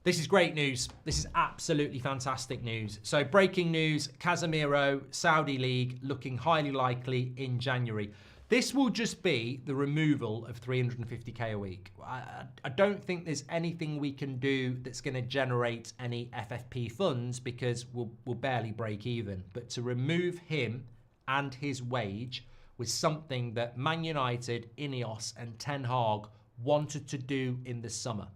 This is great news. This is absolutely fantastic news. So breaking news, Casemiro, Saudi League, looking highly likely in January. This will just be the removal of 350k a week. I don't think there's anything we can do that's going to generate any FFP funds because we'll barely break even. But to remove him and his wage was something that Man United, Ineos and Ten Hag wanted to do in the summer.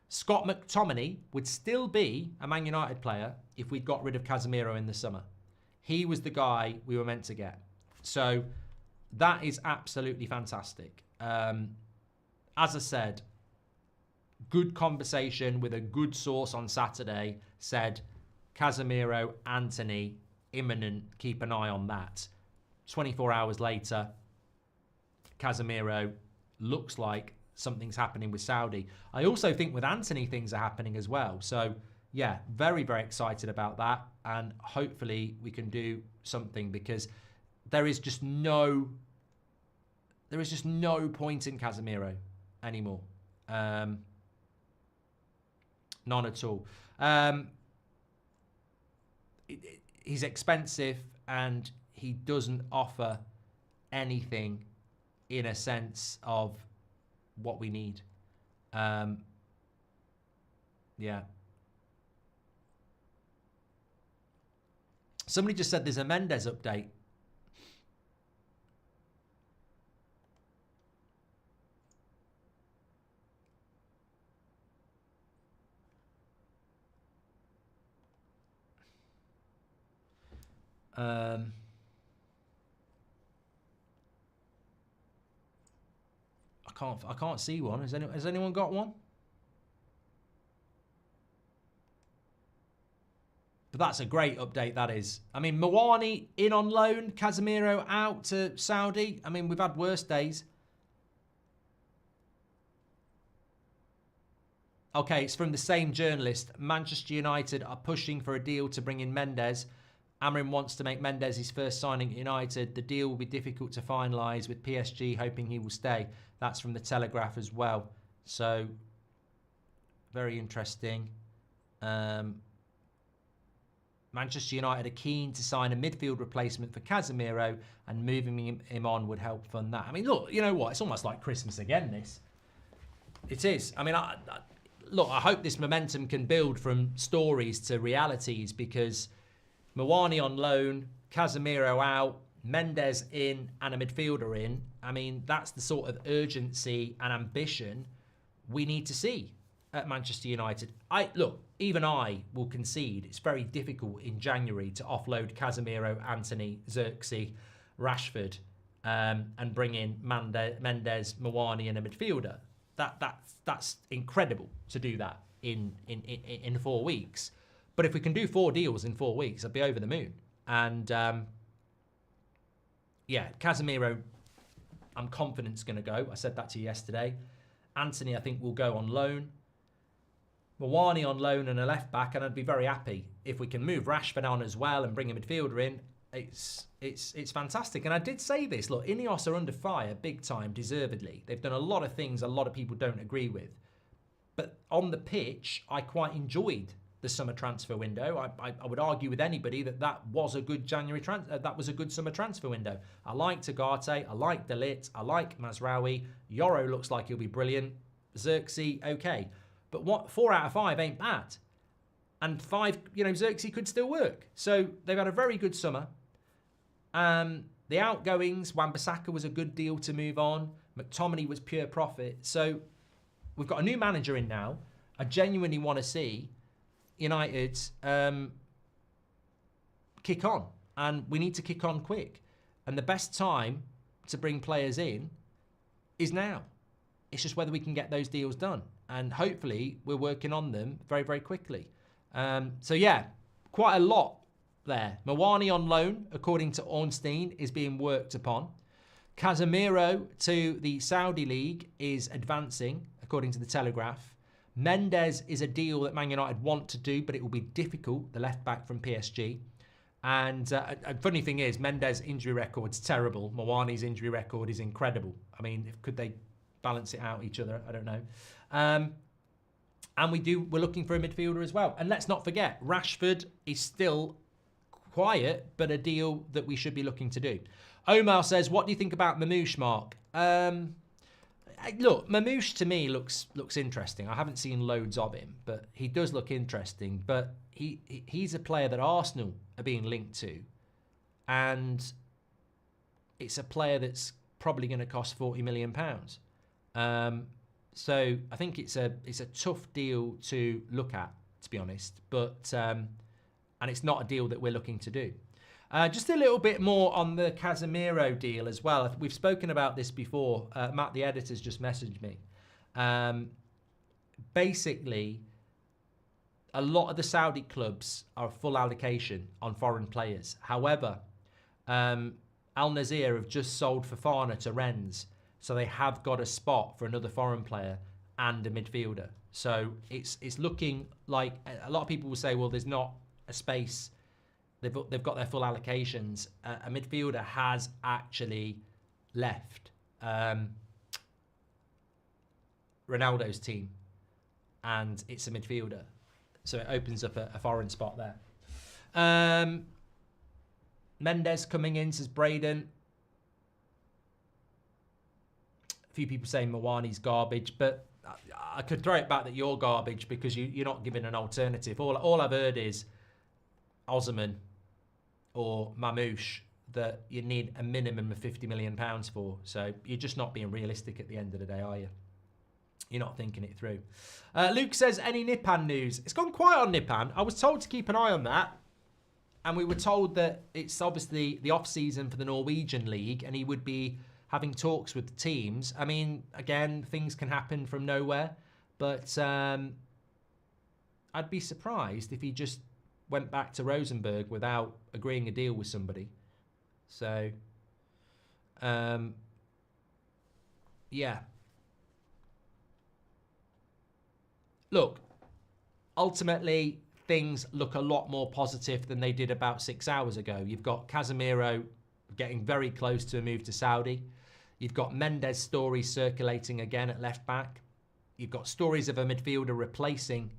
Scott McTominay would still be a Man United player if we'd got rid of Casemiro in the summer. He was the guy we were meant to get. So that is absolutely fantastic. As I said, good conversation with a good source on Saturday said Casemiro, Anthony, imminent, keep an eye on that. 24 hours later, Casemiro looks like something's happening with Saudi. I also think with Anthony things are happening as well. So yeah, very, very excited about that. And hopefully we can do something because there is just no point in Casemiro anymore. None at all. He's expensive and he doesn't offer anything in a sense of what we need. Yeah. Somebody just said there's a Mendes update. I can't see one. Has anyone got one? But that's a great update, that is. I mean, Muani in on loan, Casemiro out to Saudi. I mean, we've had worse days. Okay, it's from the same journalist. Manchester United are pushing for a deal to bring in Mendes. Amorim wants to make Mendes his first signing at United. The deal will be difficult to finalise with PSG hoping he will stay. That's from the Telegraph as well. So, very interesting. Manchester United are keen to sign a midfield replacement for Casemiro and moving him on would help fund that. I mean, look, you know what? It's almost like Christmas again, this. It is. I mean, look, I hope this momentum can build from stories to realities because Muani on loan, Casemiro out, Mendes in and a midfielder in. I mean, that's the sort of urgency and ambition we need to see at Manchester United. Look, even I will concede it's very difficult in January to offload Casemiro, Anthony, Xerxes, Rashford, and bring in Mendes, Muani and a midfielder. That's incredible to do that in 4 weeks. But if we can do 4 deals in 4 weeks, I'd be over the moon. And yeah, Casemiro, I'm confident is going to go. I said that to you yesterday. Anthony, I think, will go on loan. Muani on loan and a left back, and I'd be very happy if we can move Rashford on as well and bring a midfielder in. It's fantastic. And I did say this. Look, Ineos are under fire big time, deservedly. They've done a lot of things a lot of people don't agree with. But on the pitch, I quite enjoyed the summer transfer window. I would argue with anybody that was a good that was a good summer transfer window. I like Tagarte, I like De Ligt, I like Mazraoui. Yoro looks like he'll be brilliant. Xerxes, okay. But 4 out of 5 ain't bad. And 5, Xerxes could still work. So they've had a very good summer. The outgoings, Wan-Bissaka was a good deal to move on. McTominay was pure profit. So we've got a new manager in now. I genuinely want to see United kick on, and we need to kick on quick. And the best time to bring players in is now. It's just whether we can get those deals done, and hopefully we're working on them very, very quickly. So yeah, quite a lot there. Muani on loan, according to Ornstein, is being worked upon. Casemiro to the Saudi League is advancing, according to the Telegraph. Mendes is a deal that Man United want to do, but it will be difficult, the left-back from PSG. And a funny thing is, Mendes' injury record's terrible. Muani's injury record is incredible. I mean, could they balance it out each other? I don't know. And we're looking for a midfielder as well. And let's not forget, Rashford is still quiet, but a deal that we should be looking to do. Omar says, what do you think about Mamouche, Mark? Look, Mamouche to me looks interesting. I haven't seen loads of him, but he does look interesting. But he's a player that Arsenal are being linked to, and it's a player that's probably going to cost £40 million. So I think it's a tough deal to look at, to be honest. But and it's not a deal that we're looking to do. Just a little bit more on the Casemiro deal as well. We've spoken about this before. Matt, the editor's just messaged me. Basically, a lot of the Saudi clubs are full allocation on foreign players. However, Al Nazir have just sold Fofana to Rennes, so they have got a spot for another foreign player and a midfielder. So it's looking like a lot of people will say, well, there's not a space. They've got their full allocations. A midfielder has actually left Ronaldo's team, and it's a midfielder. So it opens up a foreign spot there. Mendes coming in, says Braden. A few people saying Muani's garbage, but I could throw it back that you're garbage because you're not giving an alternative. All I've heard is Osman or Mamouche that you need a minimum of £50 million for. So you're just not being realistic at the end of the day, are you? You're not thinking it through. Luke says, any Nipan news? It's gone quiet on Nipan. I was told to keep an eye on that. And we were told that it's obviously the off-season for the Norwegian League and he would be having talks with the teams. I mean, again, things can happen from nowhere. But I'd be surprised if he just went back to Rosenborg without agreeing a deal with somebody. So, yeah. Look, ultimately, things look a lot more positive than they did about 6 hours ago. You've got Casemiro getting very close to a move to Saudi. You've got Mendes stories circulating again at left back. You've got stories of a midfielder replacing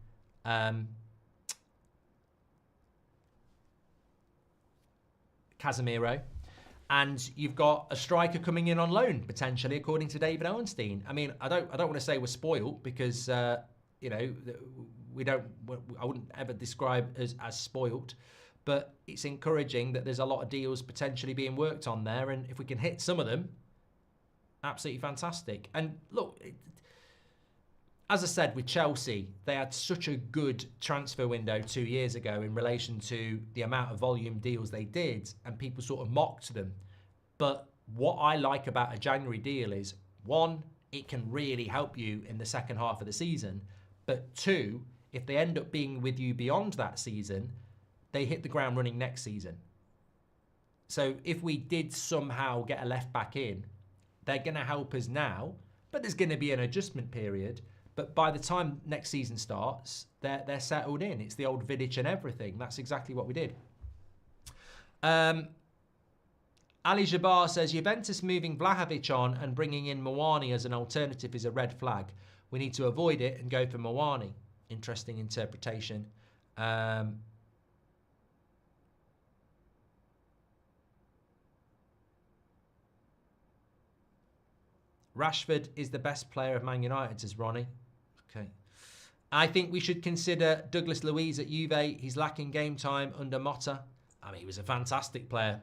Casemiro. And you've got a striker coming in on loan, potentially, according to David Owenstein. I mean, I don't want to say we're spoiled because, you know, I wouldn't ever describe us as spoiled. But it's encouraging that there's a lot of deals potentially being worked on there. And if we can hit some of them, absolutely fantastic. And look, as I said, with Chelsea, they had such a good transfer window 2 years ago in relation to the amount of volume deals they did, and people sort of mocked them. But what I like about a January deal is, one, it can really help you in the second half of the season. But two, if they end up being with you beyond that season, they hit the ground running next season. So if we did somehow get a left back in, they're going to help us now, but there's going to be an adjustment period. But by the time next season starts, they're settled in. It's the old Vidic and everything. That's exactly what we did. Ali Jabbar says, Juventus moving Vlahovic on and bringing in Muani as an alternative is a red flag. We need to avoid it and go for Muani. Interesting interpretation. Rashford is the best player of Man United, says Ronnie. Okay. I think we should consider Douglas Luiz at Juve. He's lacking game time under Motta. I mean, he was a fantastic player.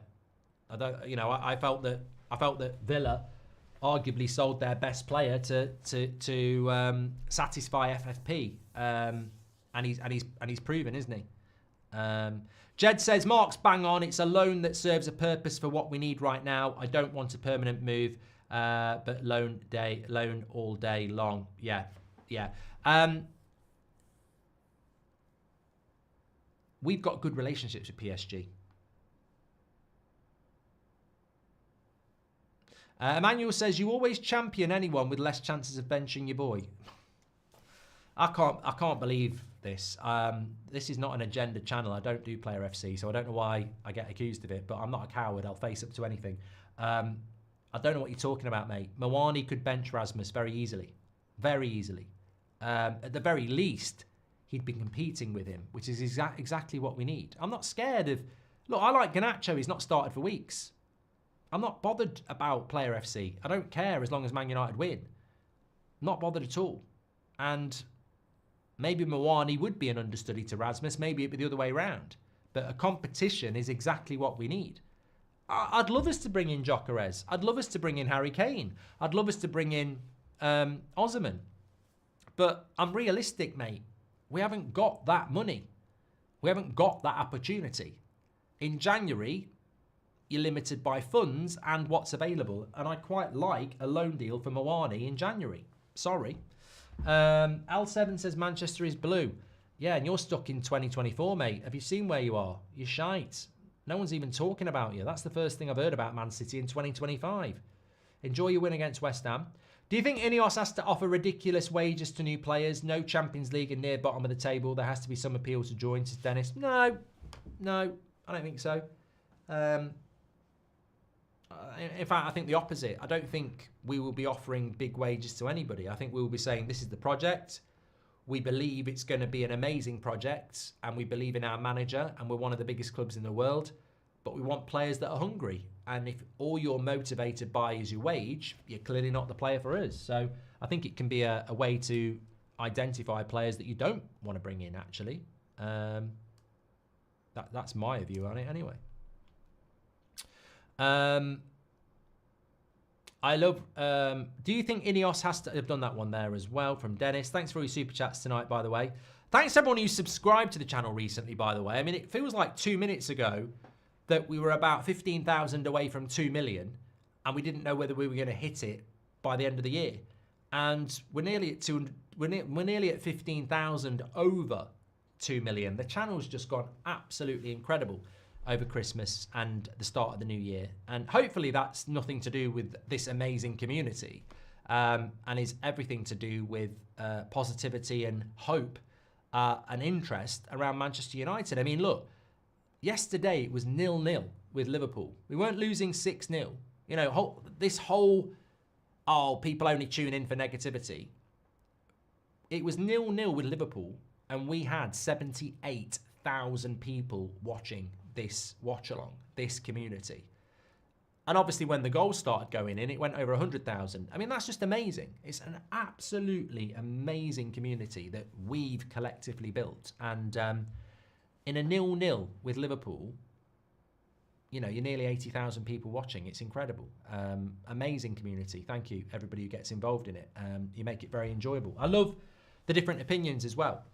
I felt that Villa arguably sold their best player to satisfy FFP, and he's proven, isn't he? Jed says Mark's bang on. It's a loan that serves a purpose for what we need right now. I don't want a permanent move, but loan all day long. Yeah. We've got good relationships with PSG. Emmanuel says you always champion anyone with less chances of benching your boy. I can't believe this. This is not an agenda channel. I don't do Player FC, so I don't know why I get accused of it. But I'm not a coward. I'll face up to anything. I don't know what you're talking about, mate. Muani could bench Rasmus very easily, very easily. At the very least, he'd be competing with him, which is exactly what we need. I'm not scared of. Look, I like Garnacho. He's not started for weeks. I'm not bothered about Player FC. I don't care as long as Man United win. Not bothered at all. And maybe Muani would be an understudy to Rasmus. Maybe it'd be the other way around. But a competition is exactly what we need. I'd love us to bring in Gyökeres. I'd love us to bring in Harry Kane. I'd love us to bring in Osimhen. But I'm realistic, mate. We haven't got that money. We haven't got that opportunity. In January, you're limited by funds and what's available. And I quite like a loan deal for Muani in January. Sorry. L7 says Manchester is blue. Yeah, and you're stuck in 2024, mate. Have you seen where you are? You're shite. No one's even talking about you. That's the first thing I've heard about Man City in 2025. Enjoy your win against West Ham. Do you think Ineos has to offer ridiculous wages to new players? No Champions League and near bottom of the table. There has to be some appeal to join, says Dennis. No, I don't think so. In fact, I think the opposite. I don't think we will be offering big wages to anybody. I think we will be saying this is the project. We believe it's going to be an amazing project, and we believe in our manager, and we're one of the biggest clubs in the world. But we want players that are hungry. And if all you're motivated by is your wage, you're clearly not the player for us. So I think it can be a way to identify players that you don't want to bring in, actually. That's my view on it anyway. I love, do you think Ineos has to, I've done that one there as well from Dennis. Thanks for all your super chats tonight, by the way. Thanks to everyone who subscribed to the channel recently, by the way. I mean, it feels like 2 minutes ago that we were about 15,000 away from 2 million, and we didn't know whether we were going to hit it by the end of the year. And we're nearly at 200, we're nearly at 15,000 over 2 million. The channel's just gone absolutely incredible over Christmas and the start of the new year. And hopefully that's nothing to do with this amazing community, and is everything to do with positivity and hope and interest around Manchester United. I mean, look, yesterday it was 0-0 with Liverpool. We weren't losing 6-0. You know, this whole, people only tune in for negativity. It was 0-0 with Liverpool, and we had 78,000 people watching this watch-along, this community. And obviously when the goals started going in, it went over 100,000. I mean, that's just amazing. It's an absolutely amazing community that we've collectively built. And in a 0-0 with Liverpool, you know, you're nearly 80,000 people watching. It's incredible. Amazing community. Thank you, everybody who gets involved in it. You make it very enjoyable. I love the different opinions as well.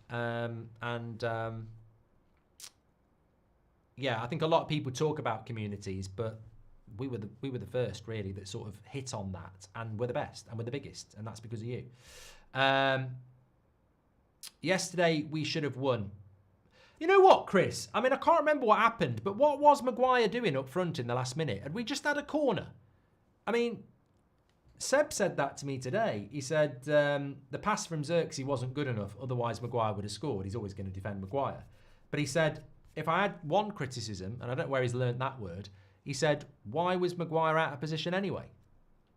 Yeah, I think a lot of people talk about communities, but we were the first really that sort of hit on that, and we're the best and we're the biggest, and that's because of you. Yesterday we should have won. You know what, Chris? I mean, I can't remember what happened, but what was Maguire doing up front in the last minute? Had we just had a corner? I mean, Seb said that to me today. He said the pass from Xerxes wasn't good enough, otherwise Maguire would have scored. He's always going to defend Maguire. But he said, if I had one criticism, and I don't know where he's learned that word, he said, why was Maguire out of position anyway?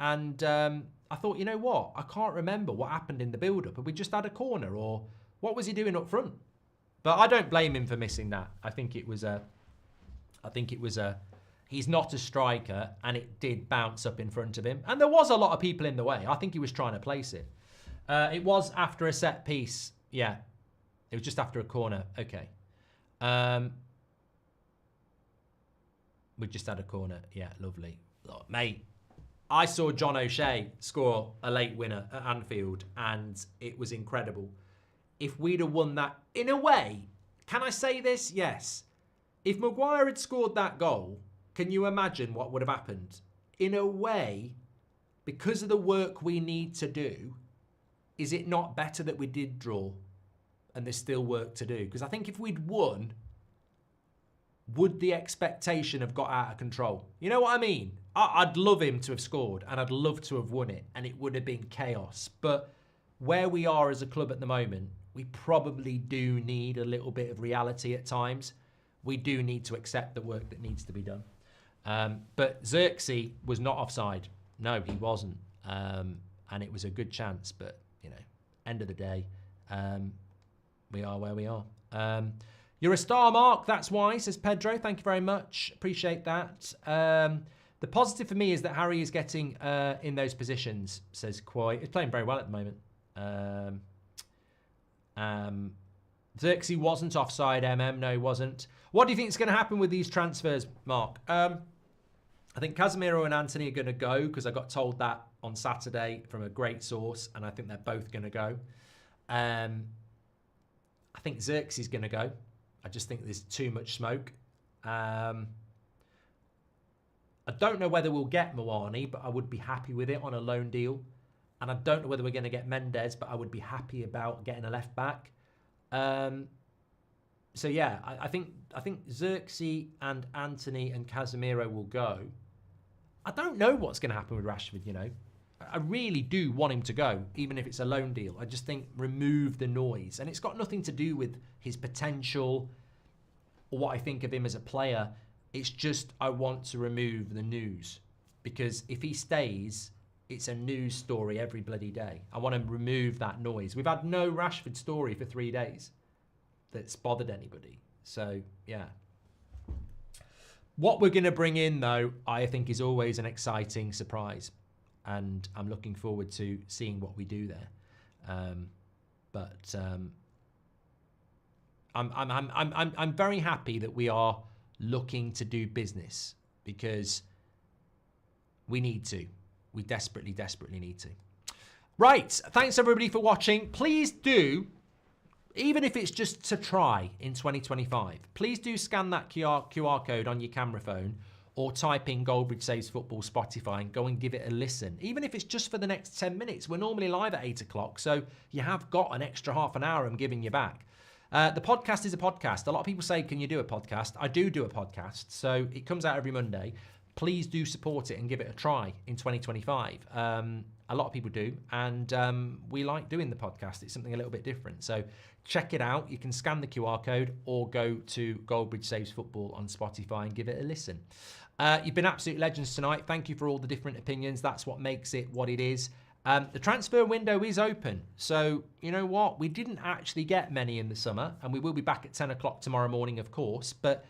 And I thought, you know what? I can't remember what happened in the build-up. Had we just had a corner, or what was he doing up front? But I don't blame him for missing that. I think it was he's not a striker, and it did bounce up in front of him. And there was a lot of people in the way. I think he was trying to place it. It was after a set piece. Yeah. It was just after a corner. Okay. We just had a corner. Yeah, lovely. Look, mate, I saw John O'Shea score a late winner at Anfield, and it was incredible. If we'd have won that, in a way, can I say this? Yes. If Maguire had scored that goal, can you imagine what would have happened? In a way, because of the work we need to do, is it not better that we did draw and there's still work to do? Because I think if we'd won, would the expectation have got out of control? You know what I mean? I'd love him to have scored and I'd love to have won it and it would have been chaos. But where we are as a club at the moment, we probably do need a little bit of reality at times. We do need to accept the work that needs to be done. But Xerxes was not offside. No, he wasn't. And it was a good chance. But, you know, end of the day, we are where we are. You're a star, Mark. That's why, says Pedro. Thank you very much. Appreciate that. The positive for me is that Harry is getting in those positions, says Koi. He's playing very well at the moment. Xerxes wasn't offside, No, he wasn't. What do you think is going to happen with these transfers, Mark? I think Casemiro and Anthony are going to go because I got told that on Saturday from a great source, and I think they're both going to go. I think Xerxes is going to go. I just think there's too much smoke. I don't know whether we'll get Muani, but I would be happy with it on a loan deal. And I don't know whether we're going to get Mendes, but I would be happy about getting a left back. So yeah, I think Xerxes and Anthony and Casemiro will go. I don't know what's going to happen with Rashford, you know. I really do want him to go, even if it's a loan deal. I just think remove the noise. And it's got nothing to do with his potential or what I think of him as a player. It's just I want to remove the news. Because if he stays, it's a news story every bloody day. I want to remove that noise. We've had no Rashford story for 3 days that's bothered anybody. So, yeah. What we're going to bring in, though, I think is always an exciting surprise. And I'm looking forward to seeing what we do there. I'm very happy that we are looking to do business because we need to. We desperately, desperately need to. Right. Thanks, everybody, for watching. Please do, even if it's just to try in 2025, please do scan that QR code on your camera phone or type in Goldbridge Saves Football Spotify and go and give it a listen. Even if it's just for the next 10 minutes. We're normally live at 8 o'clock, so you have got an extra half an hour I'm giving you back. The podcast is a podcast. A lot of people say, can you do a podcast? I do a podcast, so it comes out every Monday. Please do support it and give it a try in 2025. A lot of people do, and we like doing the podcast. It's something a little bit different. So check it out. You can scan the QR code or go to Goldbridge Saves Football on Spotify and give it a listen. You've been absolute legends tonight. Thank you for all the different opinions. That's what makes it what it is. The transfer window is open. So, you know what? We didn't actually get many in the summer, and we will be back at 10 o'clock tomorrow morning, of course. But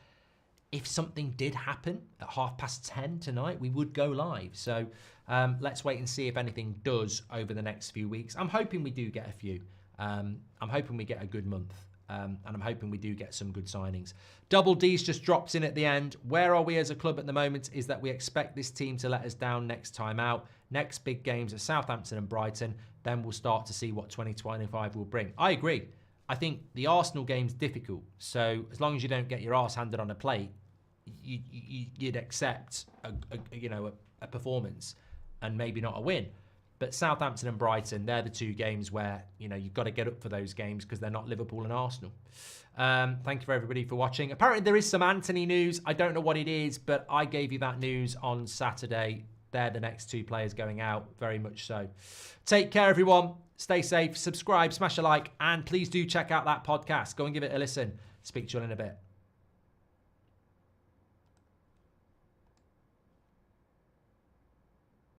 if something did happen at 10:30 tonight, we would go live. So let's wait and see if anything does over the next few weeks. I'm hoping we do get a few. I'm hoping we get a good month. And I'm hoping we do get some good signings. Double D's just drops in at the end. Where are we as a club at the moment is that we expect this team to let us down next time out. Next big games are Southampton and Brighton. Then we'll start to see what 2025 will bring. I agree. I think the Arsenal game's difficult. So as long as you don't get your arse handed on a plate, you'd accept a performance and maybe not a win. But Southampton and Brighton, they're the two games where, you know, you've got to get up for those games because they're not Liverpool and Arsenal. Thank you for everybody for watching. Apparently there is some Anthony news. I don't know what it is, but I gave you that news on Saturday. They're the next two players going out, very much so. Take care, everyone. Stay safe. Subscribe, smash a like, and please do check out that podcast. Go and give it a listen. Speak to you all in a bit.